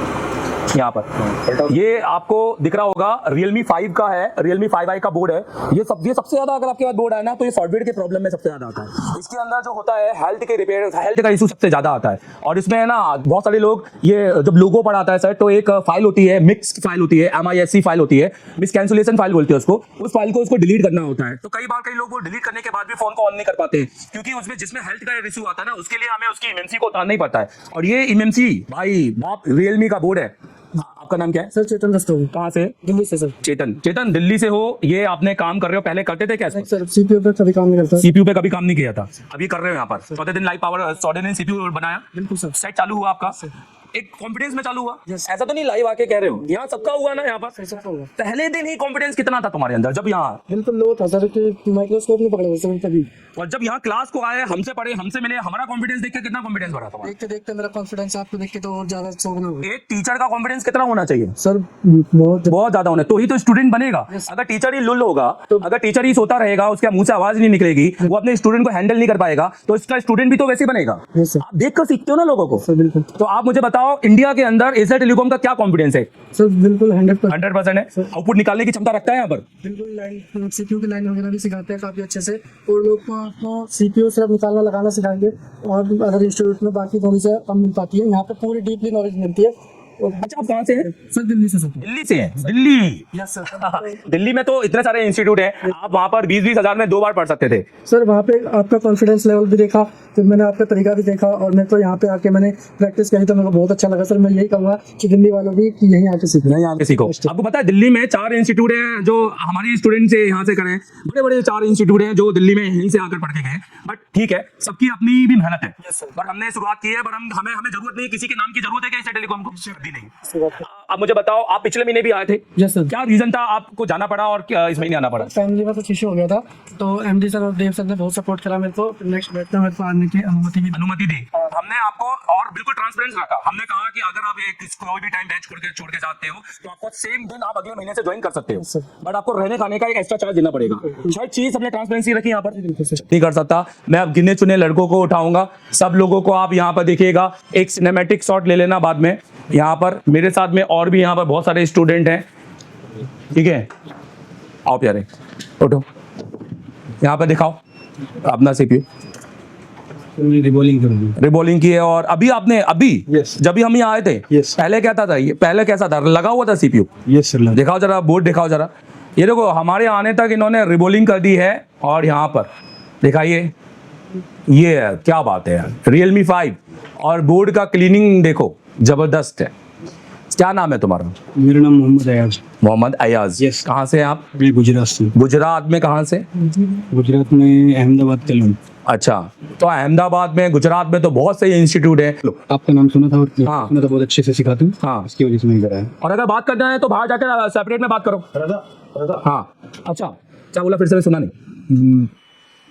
यहाँ पर ये आपको दिख रहा होगा, Realme 5 का है, Realme 5i का बोर्ड है। ये सबसे ज्यादा अगर आपके पास बोर्ड है ना तो ये सॉफ्टवेयर के प्रॉब्लम में सबसे ज्यादा आता है। इसके अंदर जो होता है हेल्थ के रिपेयर, हेल्थ का इशू सबसे ज्यादा आता है। और इसमें है ना बहुत सारे लोग, ये जब लोगो पढ़ाता है सर, तो एक फाइल होती है, मिक्स फाइल होती है, MISC फाइल होती है, मिस कैंसुलेशन फाइल बोलते हैं उसको। उस फाइल को उसको डिलीट करना होता है। तो कई बार कई लोग वो डिलीट करने के बाद भी फोन को ऑन नहीं कर पाते, क्योंकि उसमें जिसमें हेल्थ का इशू आता है ना, उसके लिए हमें उसकी MMC को उतारना ही पड़ता है। और ये MMC भाई बाप Realme का बोर्ड है। आपका नाम क्या है? सर चेतन दस्तों। कहाँ से? दिल्ली से सर। चेतन दिल्ली से हो। ये आपने काम कर रहे हो, पहले करते थे क्या? सर सीपीयू पे कभी काम नहीं करता। सीपीयू पे कभी काम नहीं किया था, अभी कर रहे हो यहाँ पर। 14 दिन लाइव पावर, 14 दिन सीपीयू बनाया। बिल्कुल सर। सेट चालू हुआ आपका? एक कॉन्फिडेंस में चालू हुआ। ऐसा तो नहीं लाइव आके कह रहे हो, यहाँ सबका हुआ ना, यहाँ पर सबका हुआ। पहले दिन ही कॉन्फिडेंस कितना था तुम्हारे अंदर जब यहाँ, बिल्कुल लो था सर कि माइक्रोस्कोप नहीं पकड़े हुए सर तभी। और जब यहाँ क्लास को आए, हमसे पढ़े, हमसे मिले, हमारा कॉन्फिडेंस देख के कितना कॉन्फिडेंस बढ़ा तुम्हारा? देखते देखते मेरा कॉन्फिडेंस आपको देख के तो और ज्यादा चौंकना हुआ एक टीचर का कॉन्फिडेंस कितना होना चाहिए सर। बहुत ज्यादा होना, तो ही तो स्टूडेंट बनेगा। अगर टीचर ही लुल होगा, अगर टीचर ही सोता रहेगा, उसके मुंह से आवाज नहीं निकलेगी, वो अपने स्टूडेंट को हैंडल नहीं कर पाएगा, तो इसका स्टूडेंट भी तो वैसे ही बनेगा। आप देख कर सीखते हो ना लोगों को। बिल्कुल। तो आप मुझे बताओ, इंडिया के अंदर एशिया टेलीकॉम का क्या कॉन्फिडेंस है? सर बिल्कुल 100% है। आउटपुट निकालने की क्षमता रखता है यहाँ पर। बिल्कुल लाइन सीपीयू की लाइन वगैरह भी सिखाते हैं काफी अच्छे से, और लोग को आपको सीपीयू सिर्फ निकालना लगाना सिखाएंगे, और अदर इंस्टीट्यूट में बाकी थोड़ी सी कम मिल पाती है, यहाँ पे पूरी डीपली नॉलेज मिलती है। अच्छा, आप कहाँ से हैं? सर दिल्ली से। सर दिल्ली से हैं? Delhi, yes sir. दिल्ली में तो इतने सारे इंस्टीट्यूट हैं, आप वहाँ पर 20-20 हजार में 2 बार पढ़ सकते थे। सर वहाँ पे आपका कॉन्फिडेंस लेवल भी देखा, फिर मैंने आपका तरीका भी देखा, और मेरे को यहाँ पे आके मैंने प्रैक्टिस करी तो मेरे को बहुत अच्छा लगा। सर मैं यही कहूँगा कि दिल्ली वालों भी कि यहीं आके सीखो। नहीं, आके सीखो। आपको पता है दिल्ली में 4 इंस्टीट्यूट हैं जो हमारी स्टूडेंट से यहाँ से करें, बड़े बड़े 4 इंस्टीट्यूट हैं जो दिल्ली में यहीं से आकर पढ़ के गए। बट ठीक है, सबकी अपनी भी मेहनत है। पर हमने शुरुआत की है, पर हमें जरूरत नहीं, किसी के नाम की जरूरत है क्या एशिया टेलीकॉम को? भी नहीं। आप मुझे बताओ, आप पिछले महीने भी आए थे? Yes sir. क्या रीजन था आपको जाना पड़ा और क्या इस महीने आना पड़ा? फैमिली में कुछ इशू हो गया था, तो एमडी सर और देव सर ने बहुत सपोर्ट करा मेरे को। नेक्स्ट बैच में मेरे को आने की अनुमति दी। हमने आपको और बिल्कुल ट्रांसपेरेंट रखा। हमने कहा कि अगर आप कोई भी टाइम बैच छोड़ के जाते हो, तो आपको सेम दिन आप अगले महीने से ज्वाइन कर सकते हो, बट आपको रहने खाने का एक एक्स्ट्रा चार्ज देना पड़ेगा। हर चीज हमने ट्रांसपेरेंसी रखी यहाँ पर। नहीं कर सकता मैं, अब गिने चुने लड़कों को उठाऊंगा, सब लोगों को आप यहाँ पर देखिएगा। एक सिनेमैटिक शॉट ले लेना बाद में। यहाँ पर मेरे साथ में और भी यहाँ पर बहुत सारे स्टूडेंट हैं, ठीक है? आओ प्यारे, उठो, यहाँ पर दिखाओ अपना सीपीयू। रिबोलिंग की है। और अभी आपने जब भी हम यहाँ आए थे, पहले क्या था ये? पहले कैसा था? लगा हुआ था सीपीयू? Yes sir. दिखाओ जरा, बोर्ड दिखाओ जरा। ये देखो, हमारे आने तक इन्होंने रिबोलिंग कर दी है। और यहाँ पर दिखाइए, ये है, क्या बात है यार, Realme 5। और बोर्ड का क्लीनिंग देखो, जबरदस्त है। क्या नाम है तुम्हारा? मेरा नाम मोहम्मद अयाज। मोहम्मद अयाज। Yes. कहाँ से हैं आप? मैं गुजरात से। गुजरात में कहाँ से? गुजरात में अहमदाबाद तेलंग। अच्छा, तो अहमदाबाद में, गुजरात में तो बहुत से इंस्टीट्यूट है। आपका नाम सुना था और हाँ। सुना था, बहुत अच्छे से सिखाते हैं। हाँ, इसकी वजह से नहीं करा है। और अगर बात करना है तो बाहर जाकर सेपरेट में बात करो। हाँ, अच्छा, क्या बोला? फिर से सुना नहीं।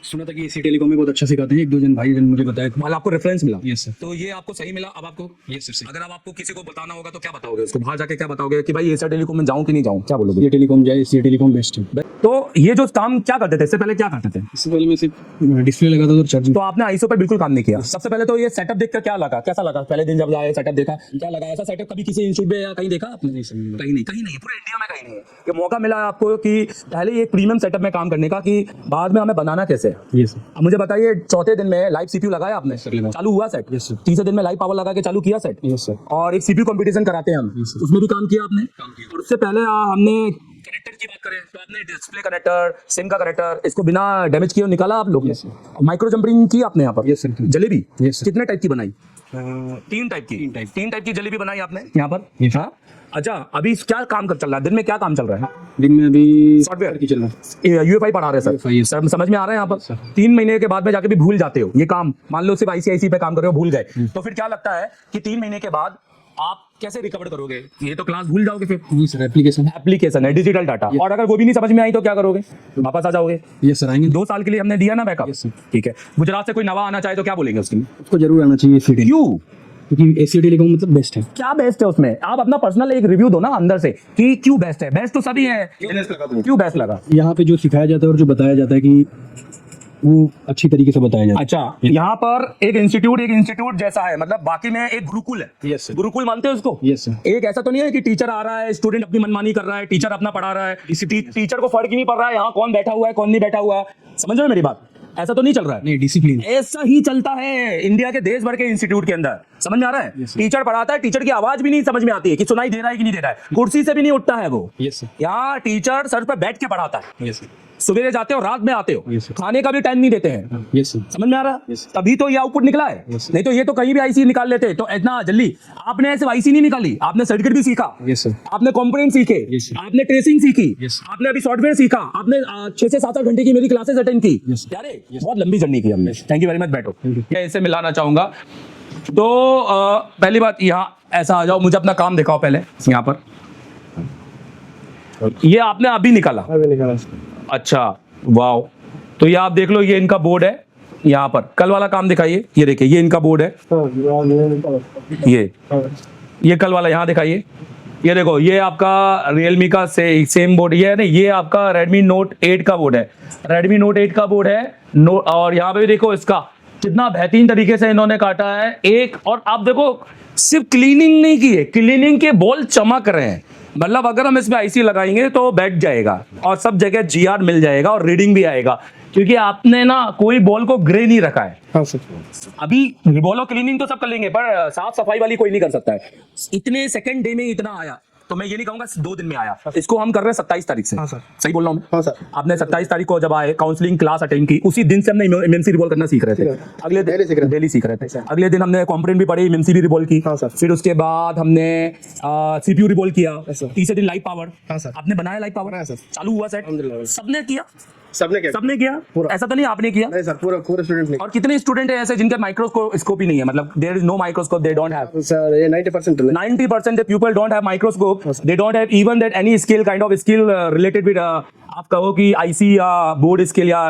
सुना था कि एशिया टेलीकॉम में बहुत अच्छा सिखाते हैं, 1-2 जन भाई ने मुझे बताया। मतलब आपको रेफरेंस मिला? Yes sir. तो ये आपको सही मिला। अब आपको यस सर। अगर अब आपको किसी को बताना होगा तो क्या बताओगे उसको? बाहर जाके क्या बताओगे कि भाई एशिया टेलीकॉम में जाऊं कि नहीं जाऊं? क्या बोलोगे? एशिया टेलीकॉम जाए, एशिया टेलीकॉम बेस्ट है। तो ये जो काम क्या करते थे, इससे पहले क्या करते थे? इससे पहले मैं सिर्फ डिस्प्ले लगाता था और चार्जिंग। तो आपने आईएसओ पर बिल्कुल काम नहीं किया। सबसे पहले तो ये सेटअप देखकर क्या लगा, कैसा लगा? पहले दिन जब आए सेटअप देखा, क्या लगा? ऐसा सेटअप कभी किसी इंस्टीट्यूट में या कहीं देखा आपने? कहीं नहीं, पूरे इंडिया में कहीं नहीं है। ये मौका मिला आपको कि पहले एक प्रीमियम सेटअप में काम करने का, कि बाद में हमें बनाना कैसे है। Yes sir. मुझे बताइए, चौथे दिन में लाइव सीपीयू लगाया आपने? चालू हुआ सेट? Yes sir. तीसरे दिन में लाइव पावर लगा के चालू किया सेट? Yes sir. और एक सीपीयू कंपटीशन कराते हैं हम, उसमें भी काम किया आपने? और उससे पहले हमने कनेक्टर की बात करें तो आपने डिस्प्ले कनेक्टर, सिम का कनेक्टर, इसको बिना डैमेज किए निकाला आप लोग ने। माइक्रो जंपरिंग की आपने यहाँ पर? Yes sir. Jalebi yes sir. कितने टाइप की बनाई? 3 टाइप की जलेबी बनाई आपने यहाँ पर। हाँ, अच्छा, अभी क्या काम कर चल रहा है? दिन में क्या काम चल रहा है? दिन में अभी सॉफ्टवेयर की चल रहा है। यूएफआई पढ़ा रहे हैं सर, समझ में आ रहा है यहाँ पर? 3 महीने के बाद में जाके भी भूल जाते हो ये काम। मान लो सिर्फ आईसीआईसी पे काम कर रहे हो, भूल गए, तो फिर क्या लगता है कि 3 महीने के बाद आप कैसे रिकवर करोगे? ये तो क्लास भूल जाओगे फिर। नहीं सर, एप्लीकेशन है, डिजिटल डाटा। और अगर वो भी नहीं समझ में आई तो क्या करोगे? वापस आ जाओगे? यस सर, आएंगे। 2 साल के लिए हमने दिया ना बैकअप। Yes sir. ठीक है, गुजरात से कोई नवा आना चाहे तो क्या बोलेंगे उसकी? उसको जरूर आना चाहिए एशिया टेलीकॉम। क्यों? क्योंकि एशिया टेलीकॉम मतलब बेस्ट है। क्या बेस्ट है उसमें? आप अपना पर्सनल एक रिव्यू दो ना अंदर से कि क्यों बेस्ट है। बेस्ट तो सभी है, क्यों बेस्ट लगा? यहाँ पे जो सिखाया जाता है और जो बताया जाता है कि वो अच्छी तरीके से बताया जाता है। अच्छा, यहाँ पर एक इंस्टीट्यूट जैसा है, मतलब बाकी में एक गुरुकुल है। Yes sir. गुरुकुल मानते हो उसको? Yes sir. एक ऐसा तो नहीं है कि टीचर आ रहा है, स्टूडेंट अपनी मनमानी कर रहा है, टीचर अपना पढ़ा रहा है, इसी टीचर को फर्क ही नहीं पड़ रहा है यहाँ कौन बैठा हुआ है कौन नहीं बैठा हुआ। समझ रहे हो मेरी बात? ऐसा तो नहीं चल रहा है। नहीं, डिसिप्लिन ऐसा ही चलता है इंडिया के देश भर के इंस्टीट्यूट के अंदर। समझ में आ रहा है? टीचर पढ़ाता है, टीचर की आवाज भी नहीं समझ में आती है कि सुनाई दे रहा है कि नहीं दे रहा है, कुर्सी से भी नहीं उठता है वो। Yes sir. यहाँ टीचर सर पे बैठ के पढ़ाता है। Yes sir. सवेरे जाते हो, रात में आते हो, Yes, sir. खाने का भी टाइम नहीं देते हैं। Yes sir. समझ में आ रहा है? Yes, sir. तभी तो ये आउटपुट निकला है। Yes, sir. नहीं तो ये तो कहीं भी आईसी निकाल लेते तो इतना जल्दी। आपने सिर्फ आईसी नहीं निकाली, आपने सर्किट भी सीखा। Yes sir. आपने कंपोनेंट सीखे। Yes, sir. आपने ट्रेसिंग सीखी। Yes, sir. आपने अभी सॉफ्टवेयर सीखा। आपने 6 से 7 घंटे की मेरी क्लासेस अटेंड की। Yes, sir. यारे बहुत लंबी जर्नी की हमने। Thank you very much. बैठो, मैं इससे मिलाना चाहूंगा तो पहली बात यहाँ ऐसा आ जाओ, मुझे अपना काम दिखाओ पहले यहाँ पर। ये आपने अभी निकाला? अभी निकाला। अच्छा, वाह। तो ये आप देख लो, ये इनका बोर्ड है यहाँ पर। कल वाला काम दिखाइए, ये देखिए ये इनका बोर्ड है, ये कल वाला यहाँ दिखाइए। ये देखो, ये आपका Realme का सेम बोर्ड ये है ना, ये आपका Redmi Note 8 का बोर्ड है, Redmi Note 8 का बोर्ड है। और यहाँ पे भी देखो इसका कितना बेहतरीन तरीके से इन्होंने काटा है एक। और आप देखो, सिर्फ क्लीनिंग नहीं की है, क्लीनिंग के बॉल चमक रहे हैं। मतलब अगर हम इसमें आईसी लगाएंगे तो बैठ जाएगा और सब जगह GR मिल जाएगा और रीडिंग भी आएगा, क्योंकि आपने ना कोई बॉल को ग्रे नहीं रखा है। हाँ सर। अभी बॉल क्लीनिंग तो सब कर लेंगे, पर साफ सफाई वाली कोई नहीं कर सकता है। इतने सेकंड डे में इतना आया, तो मैं ये नहीं कहूंगा 2 दिन में आया। इसको हम कर रहे हैं 27 तारीख से। हाँ सर। सही बोल रहा हूँ? हाँ सर। आपने 27 तारीख को जब आए, काउंसलिंग क्लास अटेंड की, उसी दिन से हमने एमएमसी रिवॉल्व करना सीख रहे थे। अगले दिन डेली सीख रहे थे। अगले दिन हमने कॉम्पोनेंट भी पढ़े, एमएमसी भी रिवॉल्व की। हाँ सर। फिर उसके बाद हमने सीपीयू रिवॉल्व किया। तीसरे दिन लाइव पावर। हाँ सर। आपने बनाया लाइव पावर? सर। चालू हुआ सेट? सबने किया? सबने किया पूरा? ऐसा तो नहीं आपने किया? नहीं सर, पूरे स्टूडेंट ने। और कितने स्टूडेंट हैं ऐसे जिनके माइक्रोस्कोप ही नहीं है, मतलब there is no microscope, they don't have? Sir ये 90% the people don't have microscope. They don't have even that any skill kind of skill related with आप कहो कि आईसी या बोर्ड स्किल या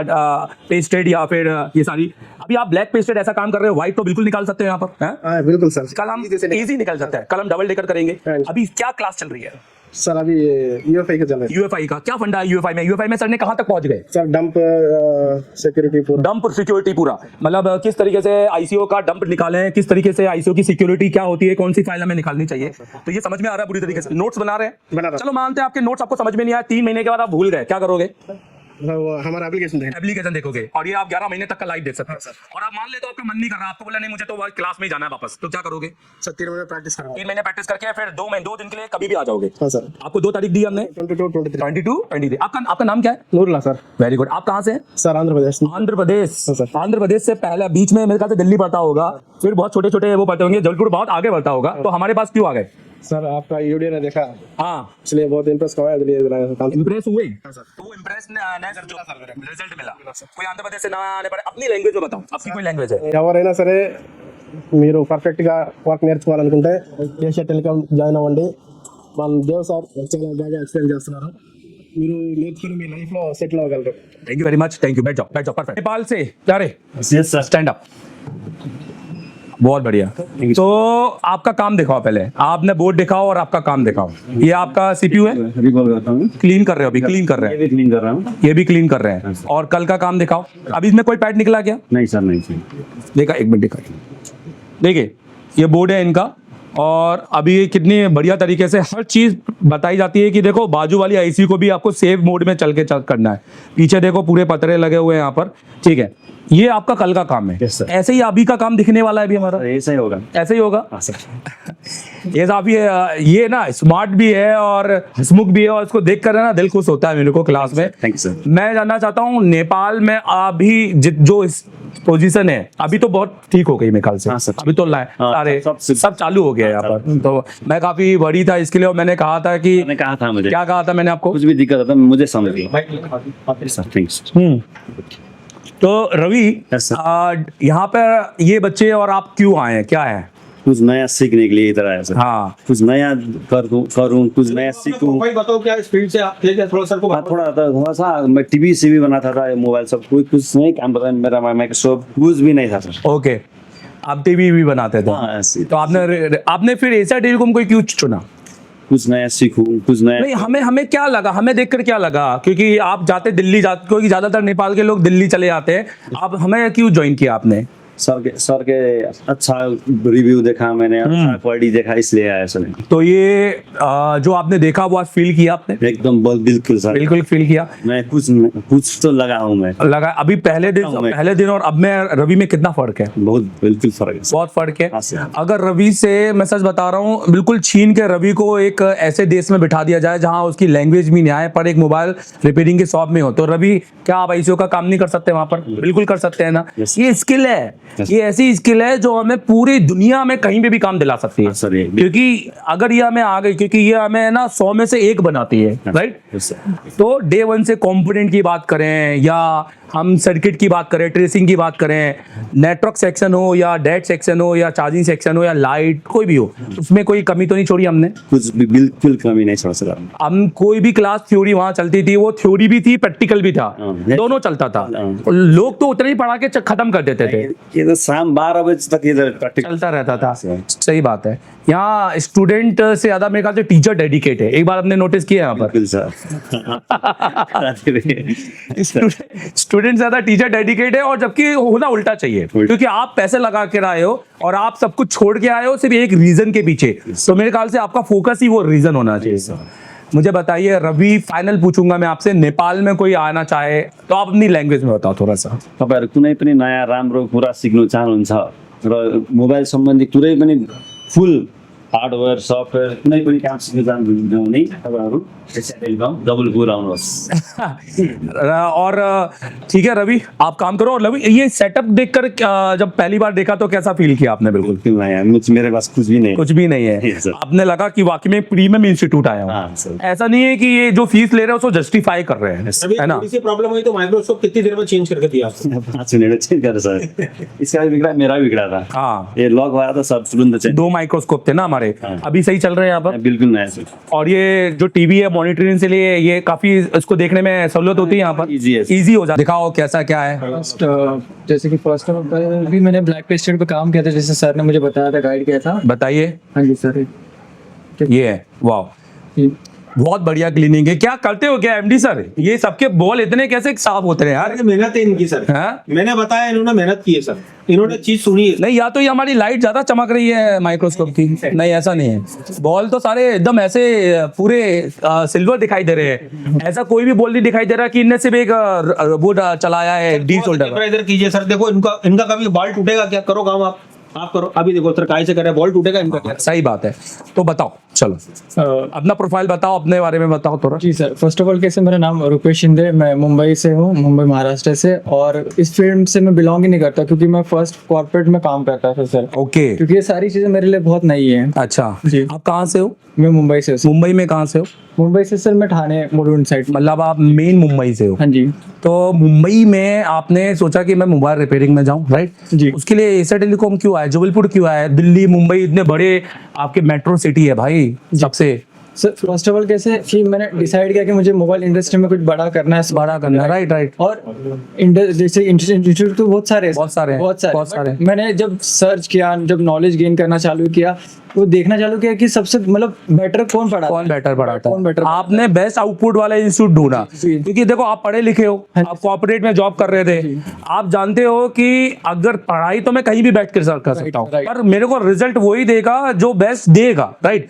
पेस्टेड या फिर ये सारी। अभी आप ब्लैक पेस्टेड ऐसा काम कर रहे हो, व्हाइट तो बिल्कुल निकाल सकते हैं यहाँ पर, हैं? बिल्कुल सर। कल हम इजी निकल सकता है, कल हम डबल डेकर करेंगे। अभी क्या क्लास चल रही है सर? अभी यूएफआई का चल रहा है। यूएफआई का क्या फंडा है? यूएफआई में सर ने कहाँ तक पहुंच गए? सर डंप सिक्योरिटी पूरा। डंप सिक्योरिटी पूरा, मतलब किस तरीके से आईसीओ का डंप निकालें, किस तरीके से आईसीओ की सिक्योरिटी क्या होती है, कौन सी फाइल हमें निकालनी चाहिए, तो ये समझ में आ रहा है पूरी तरीके से। नोट्स बना रहे हैं? चलो मानते हैं आपके नोट्स आपको समझ में नहीं आया, 3 महीने के बाद आप भूल गए, क्या करोगे? हमारा एप्लीकेशन देखोगे और ये आप 11 महीने तक का लाइव देख सकते हैं। और आप मान ले तो आपका मन नहीं कर रहा, आपको बोला नहीं मुझे तो क्लास में ही जाना है वापस, तो क्या करोगे? सर 3 महीने प्रैक्टिस करूंगा। 3 महीने प्रैक्टिस करके फिर 2 दिन के लिए कभी भी आ जाओगे। हाँ सर। आपको 2 तारीख दी हमने, 22-23। आपका नाम क्या है? नूरुल्लाह सर। Very good. आप कहाँ से हैं? सर आंध्र प्रदेश। आंध्र प्रदेश। सर। आंध्र प्रदेश से पहले बीच में मेरे ख्याल से दिल्ली पड़ता होगा, फिर बहुत छोटे छोटे वो पड़ते होंगे, जबलपुर बहुत आगे बढ़ता होगा, तो हमारे पास क्यों आ गए? सर आपका वीडियो ने देखा, हाँ, इसलिए बहुत इंप्रेस हुआ है, इम्प्रेस हुए। तो इम्प्रेस नहीं कर जो रिजल्ट मिला, कोई आंध्र प्रदेश से ना आने पर अपनी लैंग्वेज में बताओ, अपनी कोई लैंग्वेज है? ఎవరైనా సరే మీరు పర్ఫెక్ట్ గా వర్క్ నేర్చుకోవాలనుకుంటే ఏషియా టెలికాం జాయిన్ అవ్వండి. మన దేవ్ సార్ చాలా బాగా ఎక్స్ప్లెయిన్ చేస్తున్నారు, మీరు నేర్చుకుని మీ లైఫ్ లో సెటిల్ అవ్వగలరు. Thank you very much, thank you. बैठ जाओ, परफेक्ट। नेपाल से क्या रे? Yes sir. Stand up. बहुत बढ़िया। तो आपका काम दिखाओ पहले, आपने बोर्ड दिखाओ और आपका काम दिखाओ। ये आपका सीपीयू है, रिकॉल करता हूँ। क्लीन कर रहे हो अभी? क्लीन कर रहे ये हैं, भी क्लीन कर रहा हूँ। ये भी क्लीन कर रहे हैं। और कल का काम दिखाओ। अभी इसमें कोई पैड निकला क्या? नहीं सर, नहीं सर। देखा, 1 मिनट दिखा। देखिए ये बोर्ड है इनका, और अभी कितनी बढ़िया तरीके से हर चीज बताई जाती है कि देखो बाजू वाली आईसी को भी आपको सेव मोड में चल करना है। पीछे देखो पूरे पतरे लगे हुए हैं यहाँ पर, ठीक है। ये आपका कल का काम है। Yes, sir. ऐसे ही अभी का काम दिखने वाला है भी हमारा, ऐसा ही होगा। ऐसे ही होगा। हाँ सर। ये साहब ये ना स्मार्ट भी है और हंसमुख भी है, और इसको देख कर ना दिल खुश होता है मेरे को क्लास में। Thank you sir. मैं जानना चाहता हूँ, नेपाल में अभी जो इस पोजीशन है अभी तो बहुत ठीक हो गई मेरे ख्याल से। हाँ सर। अभी तो सारे सब चालू हो गया है यहाँ पर। तो मैं काफी वरी था इसके लिए, और मैंने कहा था कि मैंने कहा था, मुझे क्या कहा था मैंने आपको? कुछ भी दिक्कत होता मुझे समझ लीजिए सर। थैंक्स। तो रवि, Yes, sir. यहाँ पर ये बच्चे और आप क्यों आए हैं, क्या है? कुछ नया सीखने के लिए इधर आया सर। हाँ, कुछ नया करूँ, कुछ नया सीखूं। भाई बताओ क्या इस फील्ड से आप थे क्या? थोड़ा सर को हाँ, थोड़ा सा मैं टीवी से भी बनाता था, मोबाइल सब कुछ नहीं काम पता, मेरा माइक्रोसॉफ्ट कुछ भी नहीं था सर। ओके, आप टीवी भी बनाते थे। हाँ, ऐसे। तो आपने फिर एशिया टेलीकॉम को क्यों चुना? कुछ नया सीखूं, कुछ नया। नहीं, हमें क्या लगा, हमें देखकर क्या लगा, क्योंकि आप जाते दिल्ली क्योंकि ज्यादातर नेपाल के लोग दिल्ली चले जाते हैं, आप हमें क्यों ज्वाइन किया आपने? सर के अच्छा रिव्यू देखा मैंने, अच्छा क्वालिटी देखा, इसलिए आया सर। तो ये जो आपने देखा वो आज फील किया आपने? एकदम बिल्कुल सर, बिल्कुल फील किया। मैं कुछ तो लगा हूँ मैं। लगा अभी पहले दिन और अब में रवि में कितना फर्क है? बहुत बिल्कुल फर्क है, बहुत फर्क है। हाँ सर। अगर रवि से मैं सच बता रहा हूँ, बिल्कुल छीन के रवि को एक ऐसे देश में बिठा दिया जाए जहाँ उसकी लैंग्वेज भी नहीं आए, पर एक मोबाइल रिपेयरिंग की शॉप में हो, तो रवि क्या आप आईसीओ का काम नहीं कर सकते वहां पर? बिल्कुल कर सकते हैं ना। Yes. ये स्किल है, ये ऐसी स्किल है जो हमें पूरी दुनिया में कहीं पे भी काम दिला सकती है सर, ये क्योंकि अगर ये हमें आ गई, क्योंकि ये हमें ना 100 में से 1 बनाती है, राइट। तो डे 1 से कंपोनेंट की बात करें या हम सर्किट की बात करें, ट्रेसिंग की बात करें, नेटवर्क सेक्शन हो या डेट सेक्शन हो या चार्जिंग सेक्शन हो या लाइट, कोई भी हो, उसमें कोई कमी तो नहीं छोड़ी हमने। कुछ भी बिल्कुल कमी नहीं छोड़ा सर। हम कोई भी क्लास थ्योरी वहां चलती थी, वो थ्योरी भी थी, प्रैक्टिकल भी था, दोनों चलता था। लोग तो उतना ही पढ़ा के खत्म कर देते थे, ये तो शाम 12 बजे तक इधर प्रैक्टिकल चलता रहता था। सही बात है। यहाँ स्टूडेंट से ज्यादा मेरे ख्याल से टीचर डेडिकेट है, एक बार हमने नोटिस किया यहाँ पर। बिल्कुल सर। स्टूडेंट ज्यादा टीचर डेडिकेट है, और जबकि होना उल्टा चाहिए, क्योंकि आप पैसे लगा के आए हो और आप सब कुछ छोड़ के आए हो सिर्फ एक रीजन के पीछे, तो मेरे ख्याल से आपका फोकस ही वो रीजन होना चाहिए। मुझे बताइए रवि, फाइनल पूछूंगा मैं आपसे, नेपाल में कोई आना चाहे तो आप अपनी लैंग्वेज में बताओ थोड़ा सा। तपाईहरु कुनै पनि नयाँ राम्रो कुरा सिक्नु चाहनुहुन्छ र मोबाइल सम्बन्धी कुनै पनि फुल हार्डवेयर सफ्टवेयर कुनै पनि काम सिक्न चाहनुहुन्छ भने तपाईहरु एशिया टेलिकम जबलपुर आउनुहोस्। और ठीक है रवि, आप काम करो। और रवि, ये सेटअप देखकर जब पहली बार देखा तो कैसा फील किया आपने? बिल्कुल बिल्कुल नया, मुझ मेरे पास कुछ भी नहीं, कुछ भी नहीं है। सर। आपने लगा कि वाकई में प्रीमियम इंस्टीट्यूट आया हूं। हाँ, सर। ऐसा नहीं है कि ये जो फीस ले रहे हो उसको जस्टिफाई कर रहे हैं, है ना? थोड़ी सी प्रॉब्लम हुई तो माइक्रोसॉफ्ट कितनी देर में चेंज करके दिया आपको? 5 मिनट में चेंज कर सर। इसका भी बिगड़ा, मेरा भी बिगड़ा था। हाँ, ये लॉक हुआ था सब तुरंत चेंज। 2 माइक्रोस्कोप थे ना हमारे, अभी सही चल रहे हैं यहाँ पर? बिल्कुल नया सर। और ये जो टीवी है मॉनिटरिंग के लिए, ये काफी इसको देखने में सहूलियत होती है यहाँ पर, Easy है। इजी हो जाता। दिखाओ कैसा क्या है। फर्स्ट जैसे कि फर्स्ट भी मैंने ब्लैक पेस्टेड पे काम किया था, जैसे सर ने मुझे बताया था, गाइड किया था। बताइए। हाँ जी सर। ये है, वाह, बहुत बढ़िया क्लीनिंग है। क्या करते हो क्या एमडी सर? ये सबके बॉल इतने कैसे साफ होते हैं यार? मेहनत है इनकी सर। हाँ? मैंने बताया, इन्होंने मेहनत की है सर, इन्होंने चीज सुनी है। नहीं, या तो ये हमारी लाइट ज्यादा चमक रही है माइक्रोस्कोप की। नहीं, ऐसा नहीं है। बॉल तो सारे एकदम ऐसे पूरे सिल्वर दिखाई दे रहे हैं। ऐसा कोई भी बॉल नहीं दिखाई दे रहा कि इनने सिर्फ एक वो चलाया है डी शोल्डर। इधर कीजिए सर, देखो इनका कभी बॉल टूटेगा क्या? करो काम आप करो। अभी देखो सर, काय से कर रहे हैं, बॉल टूटेगा इनका क्या? सही बात है। तो बताओ, चलो अपना प्रोफाइल बताओ, अपने बारे में बताओ थोड़ा। जी सर, फर्स्ट ऑफ ऑल कैसे, मेरा नाम रुपेश शिंदे, मैं मुंबई से हूँ, मुंबई महाराष्ट्र से। और इस फील्ड से मैं बिलोंग ही नहीं करता, क्योंकि मैं फर्स्ट कॉर्पोरेट में काम करता था सर। ओके, क्योंकि ये सारी चीजें मेरे लिए बहुत नई है। अच्छा जी। आप कहाँ से हो? मैं मुंबई से हूँ। मुंबई में कहाँ से हो? मुंबई से सर मैं ठाणे मुलुंड साइड। मतलब आप मेन मुंबई से हो? हाँ जी। तो मुंबई में आपने सोचा कि मैं मोबाइल रिपेयरिंग में जाऊं, राइट जी। उसके लिए एशिया टेलीकॉम क्यों आया, जबलपुर क्यों आया? दिल्ली, मुंबई इतने बड़े आपके मेट्रो सिटी है भाई सबसे। सर फर्स्ट ऑफ ऑल कैसे कि मैंने डिसाइड किया कि मुझे मोबाइल इंडस्ट्री में कुछ बड़ा करना है, बड़ा करना है, राइट राइट। और जैसे इंस्टीट्यूट तो बहुत सारे हैं। बहुत सारे। मैंने जब सर्च किया, जब नॉलेज गेन करना चालू किया, वो देखना चालू किया कि सबसे मतलब बेटर कौन पढ़ाता है, कौन बेटर। आपने बेस्ट आउटपुट वाला इंस्टीट्यूट ढूंढा, क्योंकि देखो आप पढ़े लिखे हो, आप कॉर्पोरेट में जॉब कर रहे थे, आप जानते हो कि अगर पढ़ाई तो मैं कहीं भी बैठ कर सकता हूँ, पर मेरे को रिजल्ट वही देगा जो बेस्ट देगा, राइट।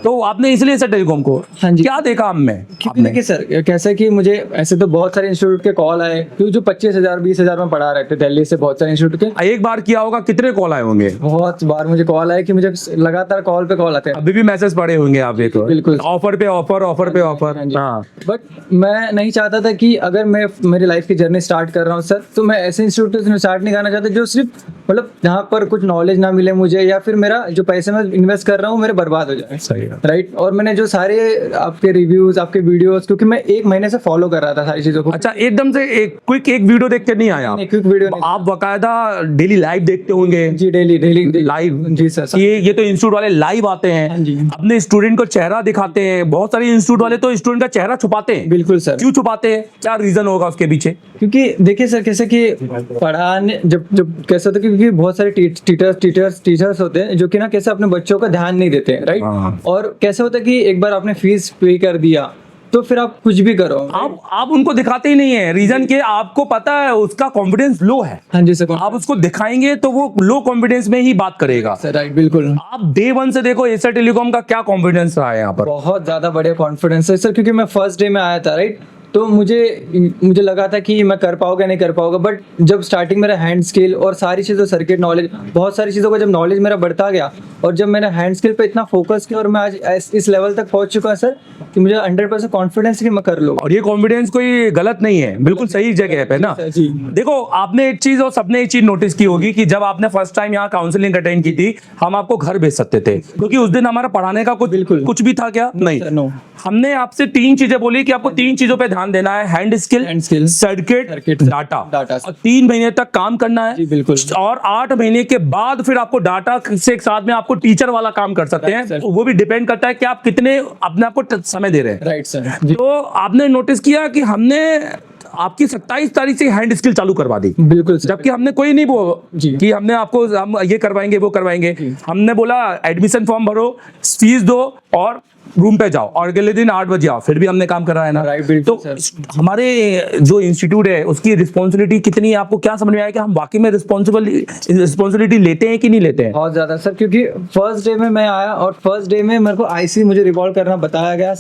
तो आपने इसलिए एशिया टेलीकॉम को, हाँ जी। क्या देखा हम में? देखिए सर, कैसा कि मुझे ऐसे तो बहुत सारे इंस्टीट्यूट के कॉल आए, क्योंकि जो 25,000 20,000 में पढ़ा रहे थे दिल्ली से, बहुत सारे इंस्टीट्यूट के। एक बार किया होगा, कितने कॉल आए होंगे? बहुत बार मुझे कॉल आए कि मुझे लगातार कॉल पे कॉल आते हैं। अभी भी मैसेज पड़े होंगे आप देखो, बिल्कुल। ऑफर पे ऑफर, ऑफर पे ऑफर। हाँ, बट मैं नहीं चाहता था कि अगर मैं मेरी लाइफ की जर्नी स्टार्ट कर रहा हूँ सर, तो मैं ऐसे इंस्टीट्यूट में स्टार्ट नहीं करना चाहता जो सिर्फ मतलब जहाँ पर कुछ नॉलेज ना मिले मुझे, या फिर मेरा जो पैसे मैं इन्वेस्ट कर रहा हूँ मेरे बर्बाद हो जाए। सही है, राइट। और मैंने जो सारे आपके रिव्यूज, आपके वीडियोस, क्योंकि मैं 1 महीने से फॉलो कर रहा था सारी चीजों को। अच्छा, एकदम से एक क्विक एक वीडियो देख के नहीं आया? क्विक वीडियो नहीं। आप बकायदा डेली लाइव देखते होंगे? जी, डेली लाइव। जी सर। ये तो इंस्टीट्यूट वाले लाइव आते हैं, अपने स्टूडेंट को चेहरा दिखाते हैं। बहुत सारे इंस्टीट्यूट वाले तो स्टूडेंट का चेहरा छुपाते हैं। बिल्कुल सर। क्यों छुपाते हैं? क्या रीजन होगा उसके पीछे? क्योंकि देखिए सर, कैसे कि पढ़ाने जब कैसा होता है, क्योंकि बहुत सारे टीचर्स होते हैं जो कि ना कैसे अपने बच्चों का ध्यान नहीं देते, राइट। और कैसे होता है कि एक बार आपने फीस पे कर दिया तो फिर आप कुछ भी करो, आप उनको दिखाते ही नहीं है। रीजन के आपको पता है उसका कॉन्फिडेंस लो है। हाँ जी सर। आप उसको दिखाएंगे तो वो लो कॉन्फिडेंस में ही बात करेगा सर, राइट, बिल्कुल। आप डे 1 से देखो एशिया टेलीकॉम का क्या कॉन्फिडेंस रहा है यहाँ पर। बहुत ज्यादा बढ़िया कॉन्फिडेंस है सर, क्योंकि मैं फर्स्ट डे में आया था, राइट। तो मुझे लगा था कि मैं कर पाऊंगा नहीं कर पाऊंगा, बट जब स्टार्टिंग मेरा हैंड स्किल और सारी चीज़ों सर्किट नॉलेज, बहुत सारी चीज़ों का जब नॉलेज मेरा बढ़ता गया और जब मैंने हैंड स्किल पे इतना फोकस किया और मैं आज इस लेवल तक पहुंच चुका सर कि मुझे 100% कॉन्फिडेंस कि मैं कर लूँगा। और ये कॉन्फिडेंस कोई गलत नहीं है, बिल्कुल सही जगह पे ना। जी। देखो आपने एक चीज और सबने एक चीज नोटिस की होगी कि जब आपने फर्स्ट टाइम यहाँ काउंसलिंग अटेंड की थी, हम आपको घर भेज सकते थे क्योंकि उस दिन हमारा पढ़ाने का कुछ भी था क्या? नहीं। नो। हमने आपसे 3 चीजें बोली कि आपको 3 चीजों पे ध्यान देना है, हैंड स्किल, सर्किट, डाटा। और 3 महीने तक काम करना है। जी, बिल्कुल। और 8 महीने के बाद फिर आपको डाटा से साथ में आपको टीचर वाला काम कर सकते हैं। वो भी डिपेंड करता है कि आप कितने अपने आप को समय दे रहे हैं। Right sir. तो आपने नोटिस किया कि हमने आपकी 27 तारीख से हैंड स्किल चालू करवा दी। बिल्कुल सर। जबकि हमने कोई नहीं कि हमने आपको हम ये करवाएंगे वो करवाएंगे। हमने बोला एडमिशन फॉर्म भरो, फीस दो और रूम पे जाओ और अगले दिन 8 बजे आओ। फिर भी हमने काम कराया ना। राइट, तो हमारे जो इंस्टीट्यूट है उसकी रिस्पॉन्सिबिलिटी कितनी है, आपको क्या समझ में आया कि हम वाकई में रिस्पॉन्सिबिलिटी लेते हैं कि नहीं लेते हैं? बहुत ज्यादा सर, क्योंकि फर्स्ट डे में मैं आया और फर्स्ट डे में मेरे को आईसी मुझे रिवॉल्व करना बताया गया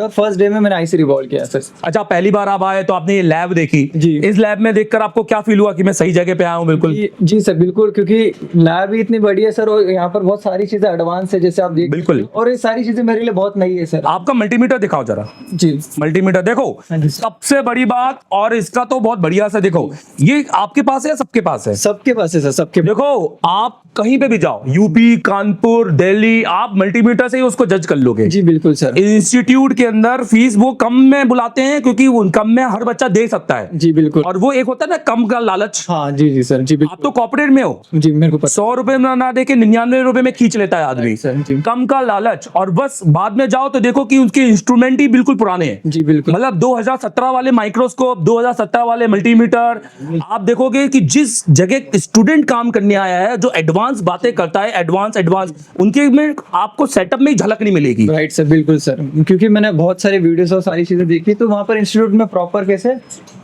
और फर्स्ट डे में मैंने आईसी रिवॉल्व किया सर। अच्छा, पहली बार आप आए तो आपने ये लैब देखी। जी। इस लैब में देखकर आपको क्या फील हुआ कि मैं सही जगह पे आया हूँ? बिल्कुल जी सर, बिल्कुल, क्योंकि लैब ही इतनी बड़ी है सर और यहाँ पर बहुत सारी चीजें एडवांस है जैसे आप देख। बिल्कुल। और ये सारी चीजें मेरे लिए बहुत नई है सर। आपका मल्टीमीटर दिखाओ जरा। जी। मल्टीमीटर देखो, सबसे बड़ी बात, और इसका तो बहुत बढ़िया से देखो, ये आपके पास है या सबके पास है? सबके पास है सर, सबके। देखो आप कहीं पे भी जाओ, यूपी, कानपुर, दिल्ली, आप मल्टीमीटर से ही उसको जज कर लोगे। जी बिल्कुल सर। इंस्टीट्यूट के अंदर फीस वो कम में बुलाते हैं क्योंकि उन कम में हर बच्चा दे सकता है। जी बिल्कुल। और वो एक होता है ना कम का लालच। हाँ जी जी सर, जी बिल्कुल। आप तो कॉर्पोरेट में हो। जी मेरे को पता। 100 रुपए में ना दे के 99 रुपए में खींच लेता है आदमी। सर, जी। कम का लालच, और बस बाद में जाओ तो देखो कि उनके इंस्ट्रूमेंट ही बिल्कुल पुराने हैं। जी बिल्कुल। मतलब 2017 वाले माइक्रोस्कोप, 2017 वाले मल्टीमीटर। आप देखोगे कि जिस जगह स्टूडेंट काम करने आया है, जो एडवांस बातें करता है, एडवांस उनके में आपको सेटअप में ही झलक नहीं मिलेगी। राइट सर, बिल्कुल सर, क्योंकि मैंने बहुत सारे वीडियोस और सारी चीजें देखी तो वहाँ पर इंस्टीट्यूट में प्रॉपर कैसे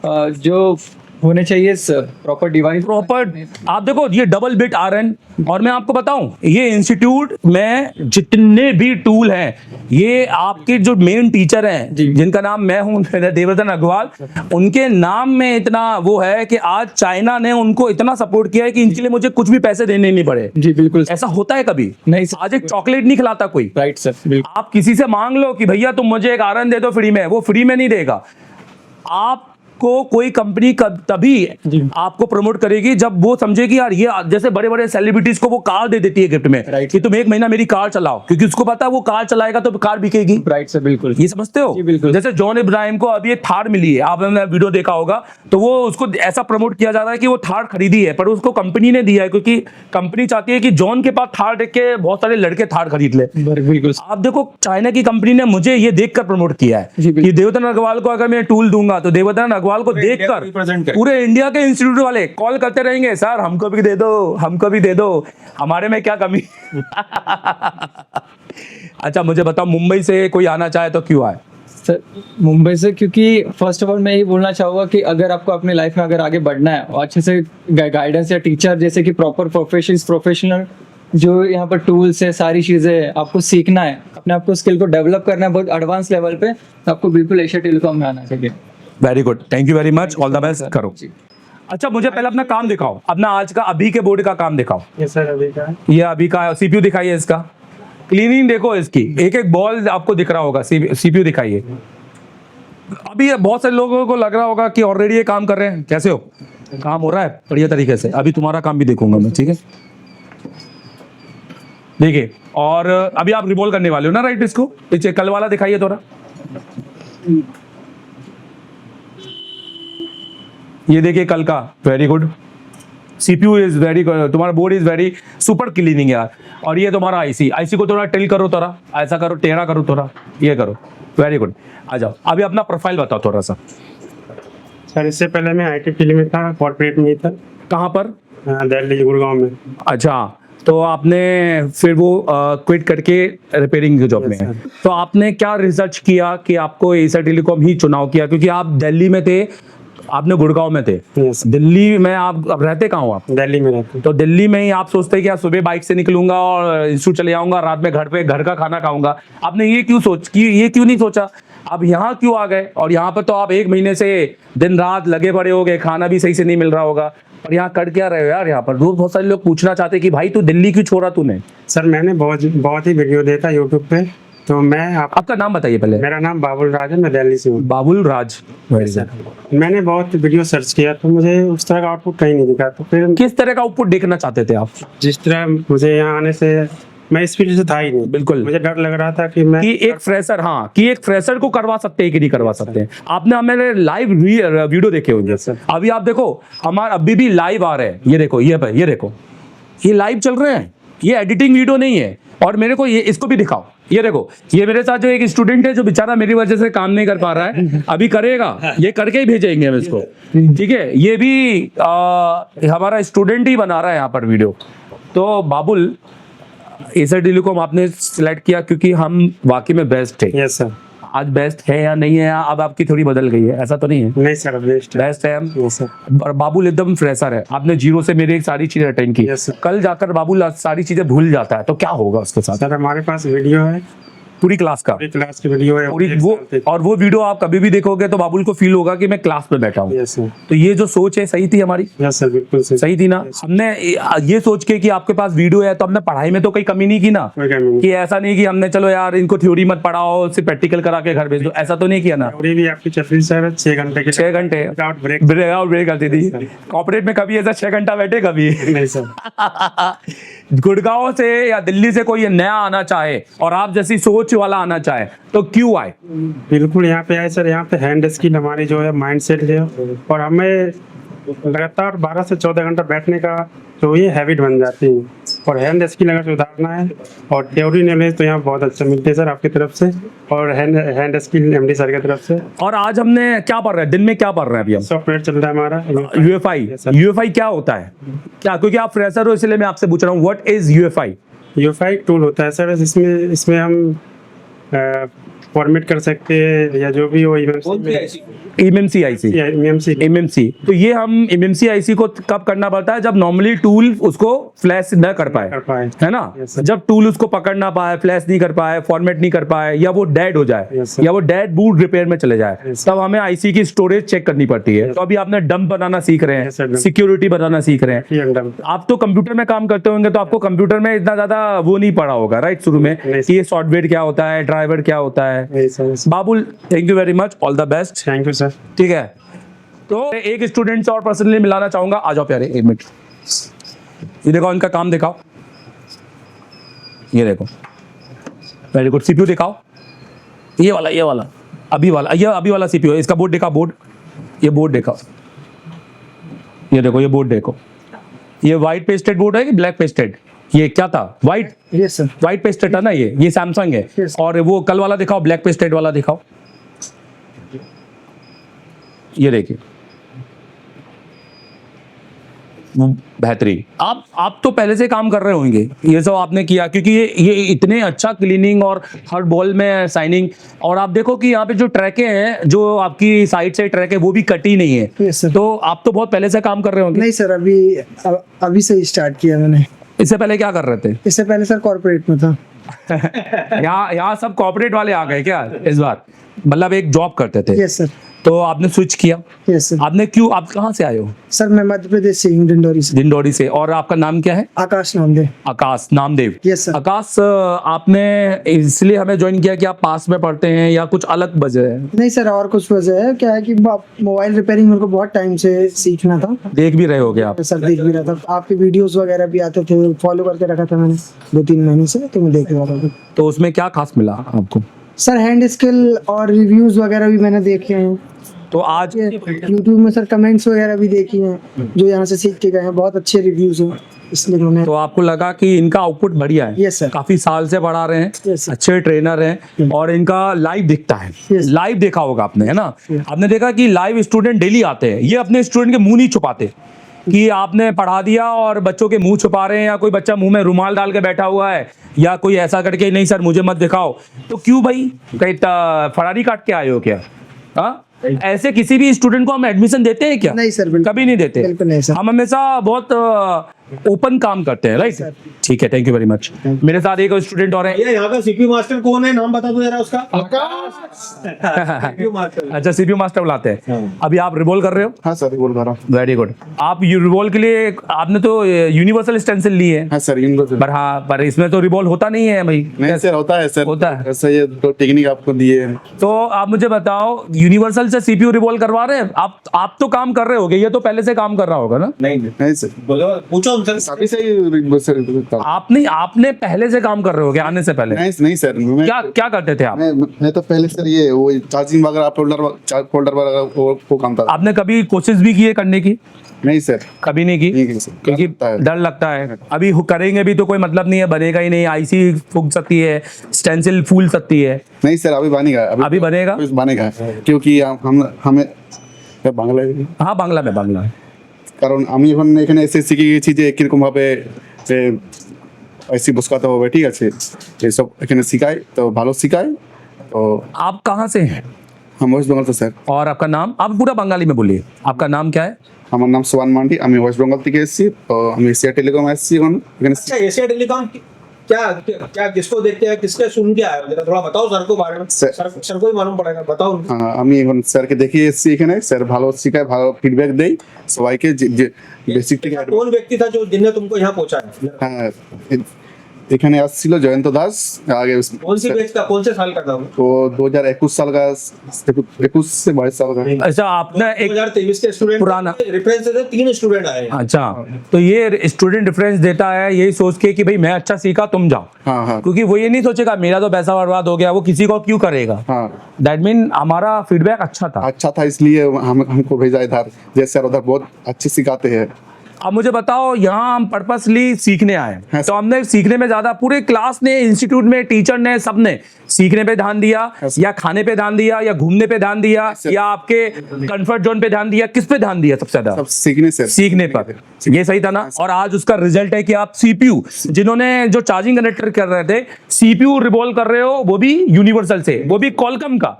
जो होने चाहिए प्रॉपर डिवाइस प्रॉपर। आप देखो ये डबल बिट आरएन, और मैं आपको बताऊं ये इंस्टीट्यूट में जितने भी टूल हैं, ये आपके जो मेन टीचर हैं जिनका नाम मैं हूं देवर्धन अग्रवाल, उनके नाम में इतना वो है कि आज चाइना ने उनको इतना सपोर्ट किया है कि इनके लिए मुझे कुछ भी पैसे देने नहीं पड़े। जी बिल्कुल। ऐसा होता है कभी नहीं सर। आज एक चॉकलेट नहीं खिलाता कोई। राइट सर, बिल्कुल। आप किसी से मांग लो कि भैया तुम मुझे एक आरएन दे दो फ्री में, वो फ्री में नहीं देगा। आप को कोई कंपनी तभी आपको प्रमोट करेगी जब वो समझेगी यार ये, जैसे बड़े बड़े सेलिब्रिटीज को वो कार दे देती है गिफ्ट में कि तुम 1 महीना मेरी कार चलाओ, क्योंकि उसको पता है वो कार चलाएगा तो कार बिकेगी। राइट सर, बिल्कुल। ये समझते हो? बिल्कुल। जैसे जॉन इब्राहिम को अभी एक थार मिली है, आपने वीडियो देखा होगा, तो वो उसको ऐसा प्रमोट किया जा रहा है कि वो थार खरीदी है, पर उसको कंपनी ने दिया है क्योंकि कंपनी चाहती है कि जॉन के पास थार देख के बहुत सारे लड़के थार खरीद ले। बिल्कुल। आप देखो चाइना की कंपनी ने मुझे ये देखकर प्रमोट किया है कि देवर्धन अग्रवाल को अगर मैं टूल दूंगा तो देवर्धन अग्रवाल को देखकर पूरे इंडिया के इंस्टीट्यूट वाले कॉल करते रहेंगे, सर हमको भी दे दो, हमको भी दे दो, हमारे में क्या कमी। अच्छा मुझे बताओ, मुंबई से कोई आना चाहे तो क्यों आए? सर मुंबई से, क्योंकि फर्स्ट ऑफ ऑल मैं ये बोलना चाहूँगा कि अगर आपको अपनी लाइफ में अगर आगे बढ़ना है और अच्छे से गाइडेंस या टीचर जैसे कि प्रॉपर प्रोफेशनल जो यहाँ पर टूल्स है, सारी चीज़ें आपको सीखना है, अपने आपको स्किल को डेवलप करना है बहुत एडवांस लेवल पे, तो आपको बिल्कुल एशिया टेलीकॉम में आना चाहिए। Very good, thank you very much, all the best करो। अच्छा मुझे पहले अपना काम दिखाओ, अपना आज का अभी के बोर्ड का काम दिखाओ। ये सर अभी का है। ये अभी का सीपीयू दिखाइए, इसका क्लीनिंग देखो, इसकी एक एक बॉल आपको दिख रहा होगा। सीपीयू दिखाइए। अभी बहुत सारे लोगों को लग रहा होगा कि ऑलरेडी ये काम कर रहे हैं, कैसे हो? काम हो रहा है बढ़िया तरीके से। अभी तुम्हारा काम भी देखूंगा मैं, ठीक है? देखिए, और अभी आप रिवॉल्व करने वाले हो ना, राइट? इसको पीछे कल वाला दिखाइए थोड़ा। ये देखिए कल का, very good. CPU is very, तुम्हारा board is very super cleaning यार। और ये तुम्हारा आईसी को थोड़ा टिल करो, थोड़ा ऐसा करो, टेढ़ा करो, थोड़ा ये करो, वेरी गुड। आ जाओ, अभी अपना प्रोफाइल बताओ थोड़ा सा। सर इससे पहले मैं आईटी फील्ड में था, कॉर्पोरेट में था। कहाँ पर? दिल्ली, गुड़गांव में। अच्छा, तो आपने फिर वो क्विट करके रिपेयरिंग की जॉब में है। तो आपने क्या रिसर्च किया कि आपको एशिया टेलीकॉम ही चुनाव किया? क्योंकि आप दिल्ली में थे, आपने गुड़गांव में थे। दिल्ली में आप अब रहते कहाँ हो? आप दिल्ली में रहते। तो दिल्ली में ही आप सोचते हैं कि आप सुबह बाइक से निकलूंगा और इंस्टीट्यूट चले जाऊंगा, रात में घर पे घर का खाना खाऊंगा। आपने ये क्यों नहीं सोचा अब यहाँ क्यों आ गए? और यहाँ पर तो आप 1 महीने से दिन रात लगे पड़े होगे, खाना भी सही से नहीं मिल रहा होगा, और यहाँ कर क्या रहे हो यार? यहाँ पर बहुत सारे लोग पूछना चाहते हैं कि भाई तू दिल्ली क्यों छोड़ा तूने? सर मैंने बहुत ही वीडियो देखा यूट्यूब पे, तो मैं आपका नाम बताइए पहले। मेरा नाम बाबुल राज है, मैं दिल्ली से हूँ। बाबुल राज। मैंने बहुत वीडियो सर्च किया तो मुझे उस तरह का आउटपुट कहीं नहीं दिखा, तो फिर किस तरह का आउटपुट देखना चाहते थे आप? जिस तरह मुझे यहाँ आने से, मैं इस फील्ड से था ही नहीं, बिल्कुल। मुझे डर लग रहा था कि मैं एक फ्रेशर को करवा सकते हैं कि नहीं करवा सकते हैं। आपने हमारे लाइव वीडियो देखे होंगे। अभी आप देखो, हमारे अभी भी लाइव आ रहे हैं, ये देखो, ये देखो, ये लाइव चल रहे हैं, ये एडिटिंग वीडियो नहीं है। और मेरे को ये इसको भी दिखाओ, ये देखो, ये मेरे साथ जो एक स्टूडेंट है जो बेचारा मेरी वजह से काम नहीं कर पा रहा है, अभी करेगा, ये करके ही भेजेंगे हम इसको, ठीक है। ये भी हमारा स्टूडेंट ही बना रहा है यहाँ पर वीडियो। तो बाबुल, एसर टेलीकॉम आपने सिलेक्ट किया क्योंकि हम वाकई में बेस्ट है। Yes sir. आज बेस्ट है या नहीं है, अब आपकी थोड़ी बदल गई है, ऐसा तो नहीं है? नहीं सर, बेस्ट है हम। Yes sir. और बाबुल एकदम फ्रेशर है, आपने जीरो से मेरी सारी चीजें अटेंड की। Yes, sir. कल जाकर बाबुल सारी चीजें भूल जाता है, तो क्या होगा उसके साथ? सर हमारे पास वीडियो है, पूरी क्लास का, पूरी क्लास की वीडियो है, पूरी वो वीडियो आप कभी भी देखोगे तो बाबुल को फील होगा कि मैं क्लास में बैठा हूँ। Yes sir. तो ये जो सोच है सही थी हमारी? यस सर, बिल्कुल सही थी ना? हमने ये सोच के कि आपके पास वीडियो है तो हमने पढ़ाई में तो कोई कमी नहीं की ना, कि ऐसा नहीं कि हमने चलो यार इनको थ्योरी मत पढ़ाओ, सिर्फ प्रैक्टिकल करा के घर भेज दो, ऐसा तो नहीं किया ना। थ्योरी भी आपकी चल रही सर 6 घंटे की, 6 घंटे ब्रेक करती थी। कॉर्पोरेट में कभी ऐसा 6 घंटा बैठे कभी? नहीं सर। गुड़गांव से या दिल्ली से कोई नया आना चाहे और आप जैसी सोच वाला आना चाहे तो क्यों आए? बिल्कुल यहाँ पे आए सर, यहाँ पे हैंड स्किल हमारी जो है माइंड सेट है, और हमें लगातार 12 से 14 घंटा बैठने का तो ये हैबिट बन जाती है। और हैंड स्किल अगर सुधारना है और थ्योरी नॉलेज तो यहाँ बहुत अच्छा मिलती है सर आपकी तरफ से, और हैंड स्किल एमडी सर की तरफ से। और आज हमने क्या पढ़ रहे हैं, दिन में क्या पढ़ रहे हैं अभी हम? सॉफ्टवेयर चल रहा है हमारा यूएफआई क्या होता है? क्या, क्योंकि आप फ्रेशर हो इसलिए मैं आपसे पूछ रहा हूँ, what is UFI? UFI tool होता है सर, इसमें हम फॉर्मेट कर सकते हैं या जो भी हो एमएमसी तो ये हम एमएमसी आईसी को कब करना पड़ता है? जब नॉर्मली टूल उसको फ्लैश न कर पाए, है ना? जब टूल उसको पकड़ ना पाए, फ्लैश नहीं कर पाए, फॉर्मेट नहीं कर पाए, या वो डेड हो जाए, या वो डेड बूट रिपेयर में चले जाए, तब हमें आईसी की स्टोरेज चेक करनी पड़ती है। तो अभी आपने डंप बनाना सीख रहे हैं, सिक्योरिटी बनाना सीख रहे हैं। आप तो कंप्यूटर में काम करते होंगे तो आपको कंप्यूटर में इतना ज्यादा वो नहीं पड़ा होगा, राइट? शुरू में कि ये सॉफ्टवेयर क्या होता है, ड्राइवर क्या होता है। Babul, thank you very much, all the best. Thank you sir. ठीक है, तो एक स्टूडेंट से और पर्सनली मिलाना चाहूंगा। आ जाओ प्यारे, 1 मिनट। ये देखो, इनका काम दिखाओ, ये देखो, वेरी गुड। सीपीयू दिखाओ, ये वाला अभी वाला सीपीयू है। इसका बोर्ड देखा, ये बोर्ड देखा, ये देखो, ये बोर्ड देखो। ये व्हाइट पेस्टेड बोर्ड है कि ब्लैक पेस्टेड? ये क्या था? White? Yes sir. White pasted था ना ये सैमसंग है। Yes. और वो कल वाला दिखाओ, ब्लैक पेस्टेड वाला दिखाओ, ये देखिए, बेहतरीन। आप तो पहले से काम कर रहे होंगे, ये सब आपने किया, क्योंकि ये इतने अच्छा क्लीनिंग और हर बॉल में साइनिंग। और आप देखो कि यहाँ पे जो ट्रैकें हैं, जो आपकी साइड से ट्रैक है, वो भी कटी नहीं है। Yes, sir. तो आप तो बहुत पहले से काम कर रहे होंगे। नहीं सर, अभी से स्टार्ट किया मैंने। इससे पहले क्या कर रहे थे? इससे पहले सर कॉर्पोरेट में था। यहाँ सब कॉर्पोरेट वाले आ गए क्या इस बार? मतलब एक जॉब करते थे। Yes sir. तो आपने स्विच किया? Yes sir. आपने क्यों? आप कहाँ से आए हो? सर मैं मध्य प्रदेश से हूँ, डिंडोरी से। डिंडोरी से। और आपका नाम क्या है? आकाश नामदेव। आकाश नामदेव। Yes sir. आकाश, आपने इसलिए हमें ज्वाइन किया कि आप पास में पढ़ते हैं या कुछ अलग वजह है? नहीं सर, और कुछ वजह है। क्या है कि मोबाइल रिपेयरिंग मेरे को बहुत टाइम से सीखना था। देख भी रहे होगे आप? सर देख भी रहा था, आपके वीडियोस वगैरह भी आते थे, फॉलो करके रखा था मैंने 2-3 महीने से, तो मैं देख रहा था। तो उसमें क्या खास मिला आपको? सर हैंड स्किल और रिव्यूज वगैरह भी मैंने देखे हैं। तो आज यूट्यूब में सर कमेंट्स वगैरह भी देखी हैं जो यहाँ से सीख के गए हैं, बहुत अच्छे रिव्यूज हैं, इसलिए मैंने। तो आपको लगा कि इनका आउटपुट बढ़िया है? Yes sir. काफी साल से पढ़ा रहे हैं, Yes, sir. अच्छे ट्रेनर हैं, और इनका लाइव दिखता है। Yes. लाइव देखा होगा आपने, है ना? आपने देखा कि लाइव स्टूडेंट डेली आते हैं, ये अपने स्टूडेंट के मुंह नहीं छुपाते कि आपने पढ़ा दिया और बच्चों के मुंह छुपा रहे हैं, या कोई बच्चा मुंह में रुमाल डाल के बैठा हुआ है, या कोई ऐसा करके, नहीं सर मुझे मत दिखाओ। तो क्यों भाई, कहीं फरारी काट के आए हो क्या? हाँ, ऐसे किसी भी स्टूडेंट को हम एडमिशन देते हैं क्या? नहीं सर, बिल्कुल कभी नहीं देते। बिल्कुल नहीं सर। हम हमेशा बहुत ओपन काम करते हैं, राइट? ठीक है, थैंक यू वेरी मच। मेरे साथ एक स्टूडेंट और है। ये यहाँ का सीपीयू मास्टर कौन है, नाम बता दो जरा उसका। CPU master. अच्छा, सीपीयू मास्टर बुलाते हैं। अभी आप रिवॉल्व कर रहे हो? हाँ सर, बोल रहा हूँ। Very good. आप रिवॉल्व के लिए आपने तो यूनिवर्सल स्टेंसिल ली है। हाँ सर, यूनिवर्सल। पर हाँ, पर इसमें तो रिवॉल्व होता नहीं है भाई। नहीं सर, होता है सर, होता है। ऐसा ये तो टेक्निक आपको दिए हैं। तो आप मुझे बताओ, यूनिवर्सल से सीपीयू रिवॉल्व करवा रहे हैं आप तो काम कर रहे होगे, ये तो पहले से काम कर रहा होगा ना? नहीं सर, बोलो, पूछो उनसे। अभी से ही सर। आपने पहले से काम कर रहे होगे आने से पहले? नहीं सर, क्या करते थे आप? मैं तो पहले सर ये वो चार्जिंग वगैरह फोल्डर वगैरह वो काम था। आपने कभी कोशिश भी की है करने की? नहीं सर, कभी नहीं की? नहीं सर, क्योंकि डर लगता है। अभी करेंगे भी तो कोई मतलब नहीं है, बनेगा ही नहीं। आईसी फूक सकती है, स्टेंसिल फूल सकती है। नहीं सर, अभी बनेगा। अभी बनेगा? बनेगा, क्योंकि हमें বাংলা। हाँ, बांग्ला में बांग्ला। কারণ আমি এখন এখানে এসে শিখে গেছি যে কিরকম ভাবে যে আইসি বসাতে হবে, ঠিক আছে? এইসব এখানে শিখায়, তো ভালো শিখায়। তো आप कहाँ से हैं? हम ওয়েস্ট বেঙ্গল से স্যার। और आपका नाम? आप पूरा बंगाली में बोलिए, आपका नाम क्या है? আমার নাম সোয়ান মান্ডি, আমি ওয়েস্ট বেঙ্গল থেকে এসেছি। তো আমি এশিয়া টেলিকম এসেছি এখন এখানে। अच्छा, एशिया टेलीकॉम क्या क्या किसको देखते हैं, किसके सुन के आए हो, जरा थोड़ा बताओ सर को बारे में। सर को ही मालूम पड़ेगा, बताओ उनको। হ্যাঁ, আমি এখন স্যারকে দেখিয়ে এসেছি এখানে। স্যার ভালো শিখায়, ভালো ফিডব্যাক দেয় সবাইকে, যে বেসিক থেকে। कौन व्यक्ति था जो जिनने तुमको यहाँ पहुंचाया? হ্যাঁ, এখানে আসছিল জয়ন্ত দাস আগে। कौन सी बैच का, कौन से साल का था वो? वो 2021 साल का, 21 से 22 साल का। अच्छा, आपने एक 2023 के स्टूडेंट पुराना रेफरेंस से 3 स्टूडेंट आए हैं। अच्छा, तो ये स्टूडेंट रेफरेंस देता है यही सोच के कि भाई मैं अच्छा सीखा, तुम जाओ। हाँ हाँ क्योंकि वो ये नहीं सोचेगा मेरा तो पैसा बर्बाद हो गया, वो किसी को क्यों करेगा। हाँ, दैट मीन हमारा फीडबैक अच्छा था। अच्छा था, इसलिए हमको भेजा इधर। जैसे सर उधर बहुत अच्छे सिखाते हैं। अब मुझे बताओ, यहाँ हम पर्पसली सीखने आए, हाँ, तो हमने सीखने में ज्यादा पूरे क्लास ने, इंस्टीट्यूट में टीचर ने, सबने सीखने पे ध्यान दिया, या खाने पे ध्यान दिया, या घूमने पे ध्यान दिया, या आपके कंफर्ट जोन पे ध्यान दिया? किस पे ध्यान दिया सबसे ज्यादा? सब सीखने से, सीखने पर। ये सही था ना? और आज उसका रिजल्ट है कि आप सीपीयू, जिन्होंने जो चार्जिंग कनेक्टर कर रहे थे, सीपीयू रिवॉल्व कर रहे हो, वो भी यूनिवर्सल से, वो भी कॉलकम का।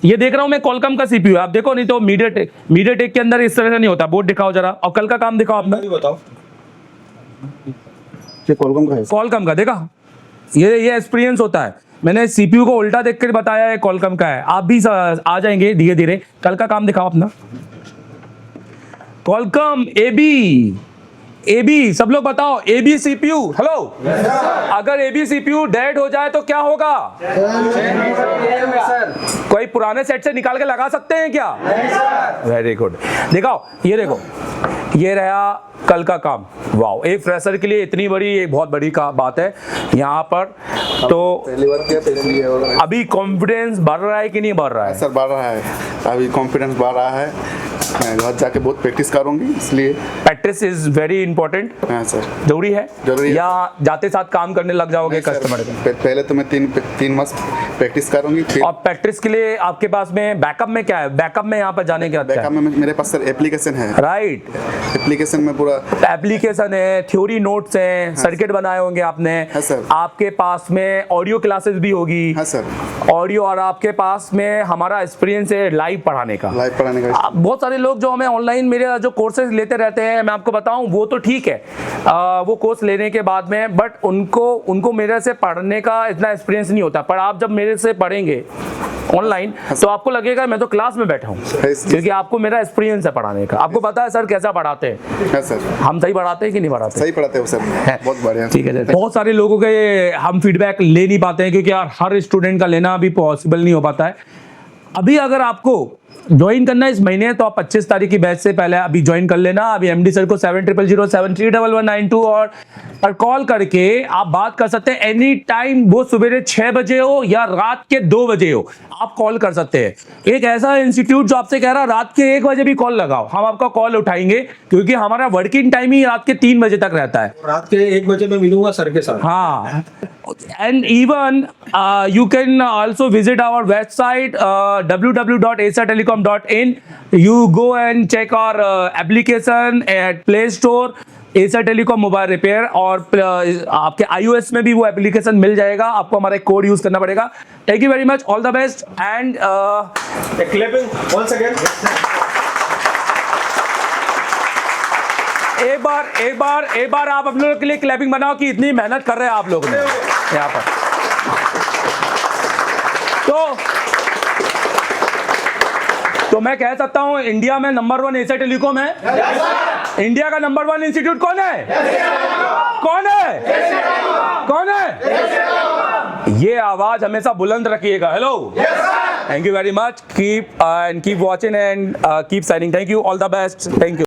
ये देख रहा हूं मैं, कॉलकम का सीपीयू है। आप देखो, नहीं तो मीडियाटेक के अंदर इस तरह से नहीं होता। बोर्ड दिखाओ जरा, और कल का काम दिखाओ अपना। बताओ, ये कॉलकम का है। कॉलकम का देखा, ये एक्सपीरियंस होता है। मैंने सीपीयू को उल्टा देख कर बताया है कॉलकम का है। आप भी आ जाएंगे धीरे धीरे। कल का काम दिखाओ अपना। कॉलकम एबी सब लोग बताओ, एबी सीपीयू। हेलो, अगर एबी सीपीयू डेड हो जाए तो क्या होगा? कोई पुराने सेट से निकाल के लगा सकते हैं क्या? Very good. दिखाओ, ये देखो, ये रहा कल का काम। वाओ, एक फ्रेशर के लिए इतनी बड़ी, एक बहुत बड़ी का बात है यहाँ पर। तो पहली बार क्या, पहले लिए होगा। अभी कॉन्फिडेंस बढ़ रहा है कि नहीं बढ़ रहा है? सर बढ़ रहा है, अभी कॉन्फिडेंस बढ़ रहा है। मैं घर जाके बहुत प्रैक्टिस करूंगी, इसलिए प्रैक्टिस इज वेरी इंपॉर्टेंट। हाँ सर, जरूरी है। जरूरी है। या जाते साथ काम करने लग जाओगे कस्टमर के? पहले तो मैं तीन मास प्रैक्टिस करूंगी, फिर और प्रैक्टिस के लिए आपके पास में बैकअप में क्या है? बैकअप में यहाँ पर जाने के बाद बैकअप में मेरे पास सर एप्लीकेशन है। राइट, एप्लीकेशन में पूरा एप्लीकेशन है, थ्योरी नोट्स हैं, सर्किट बनाए होंगे आपने। हाँ सर। आपके पास में ऑडियो क्लासेस भी होगी। हाँ सर, ऑडियो, और आपके पास में हमारा एक्सपीरियंस है लाइव पढ़ाने का। लाइव पढ़ाने का। बहुत सारे लोग जो हमें ऑनलाइन मेरे जो कोर्सेज लेते रहते हैं, मैं आपको बताऊं, वो तो ठीक है, वो कोर्स लेने के बाद में, बट उनको मेरे से पढ़ने का इतना एक्सपीरियंस नहीं होता। पर आप जब मेरे से पढ़ेंगे ऑनलाइन, तो आपको लगेगा मैं तो क्लास में बैठा हूँ, क्योंकि आपको मेरा एक्सपीरियंस है पढ़ाने का। आपको पता है सर कैसा पढ़ाते हैं? हाँ सर, हम सही पढ़ाते हैं कि नहीं पढ़ाते? सही पढ़ाते हो सर, बहुत बढ़िया। ठीक है। बहुत सारे लोगों के हम फीडबैक ले नहीं पाते हैं, क्योंकि यार हर स्टूडेंट का लेना भी पॉसिबल नहीं हो पाता है। अभी अगर आपको ज्वाइन करना है इस महीने, तो आप 25 तारीख की बैच से पहले अभी ज्वाइन कर लेना। अभी एमडी सर को 7000731192 और पर कॉल करके आप बात कर सकते हैं एनी टाइम। वो सुबह 6 बजे हो या रात के 2 बजे हो, आप कॉल कर सकते हैं। एक ऐसा इंस्टीट्यूट जो आपसे कह रहा है रात के 1 बजे भी कॉल लगाओ, हम आपका कॉल उठाएंगे, क्योंकि हमारा वर्किंग टाइम ही रात के 3 बजे तक रहता है। रात के 1 बजे मैं मिलूंगा सर के साथ। हाँ, and even you can also visit our website www.asiatelecom.in. You go and check our application at Play Store, Asia telecom mobile repair, और आपके iOS में भी वो एप्लीकेशन मिल जाएगा। आपको हमारा एक कोड यूज करना पड़ेगा। Thank you very much, all the best and clapping once again. एक बार आप अपने लोगों के लिए क्लैपिंग बनाओ कि इतनी मेहनत कर रहे हैं आप लोग यहाँ पर। तो मैं कह सकता हूं इंडिया में नंबर 1 एशिया टेलीकॉम है। इंडिया का नंबर 1 इंस्टीट्यूट कौन है? कौन है? ये आवाज हमेशा बुलंद रखिएगा। Hello, thank you very much, keep watching and keep signing. Thank you, all the best, thank you.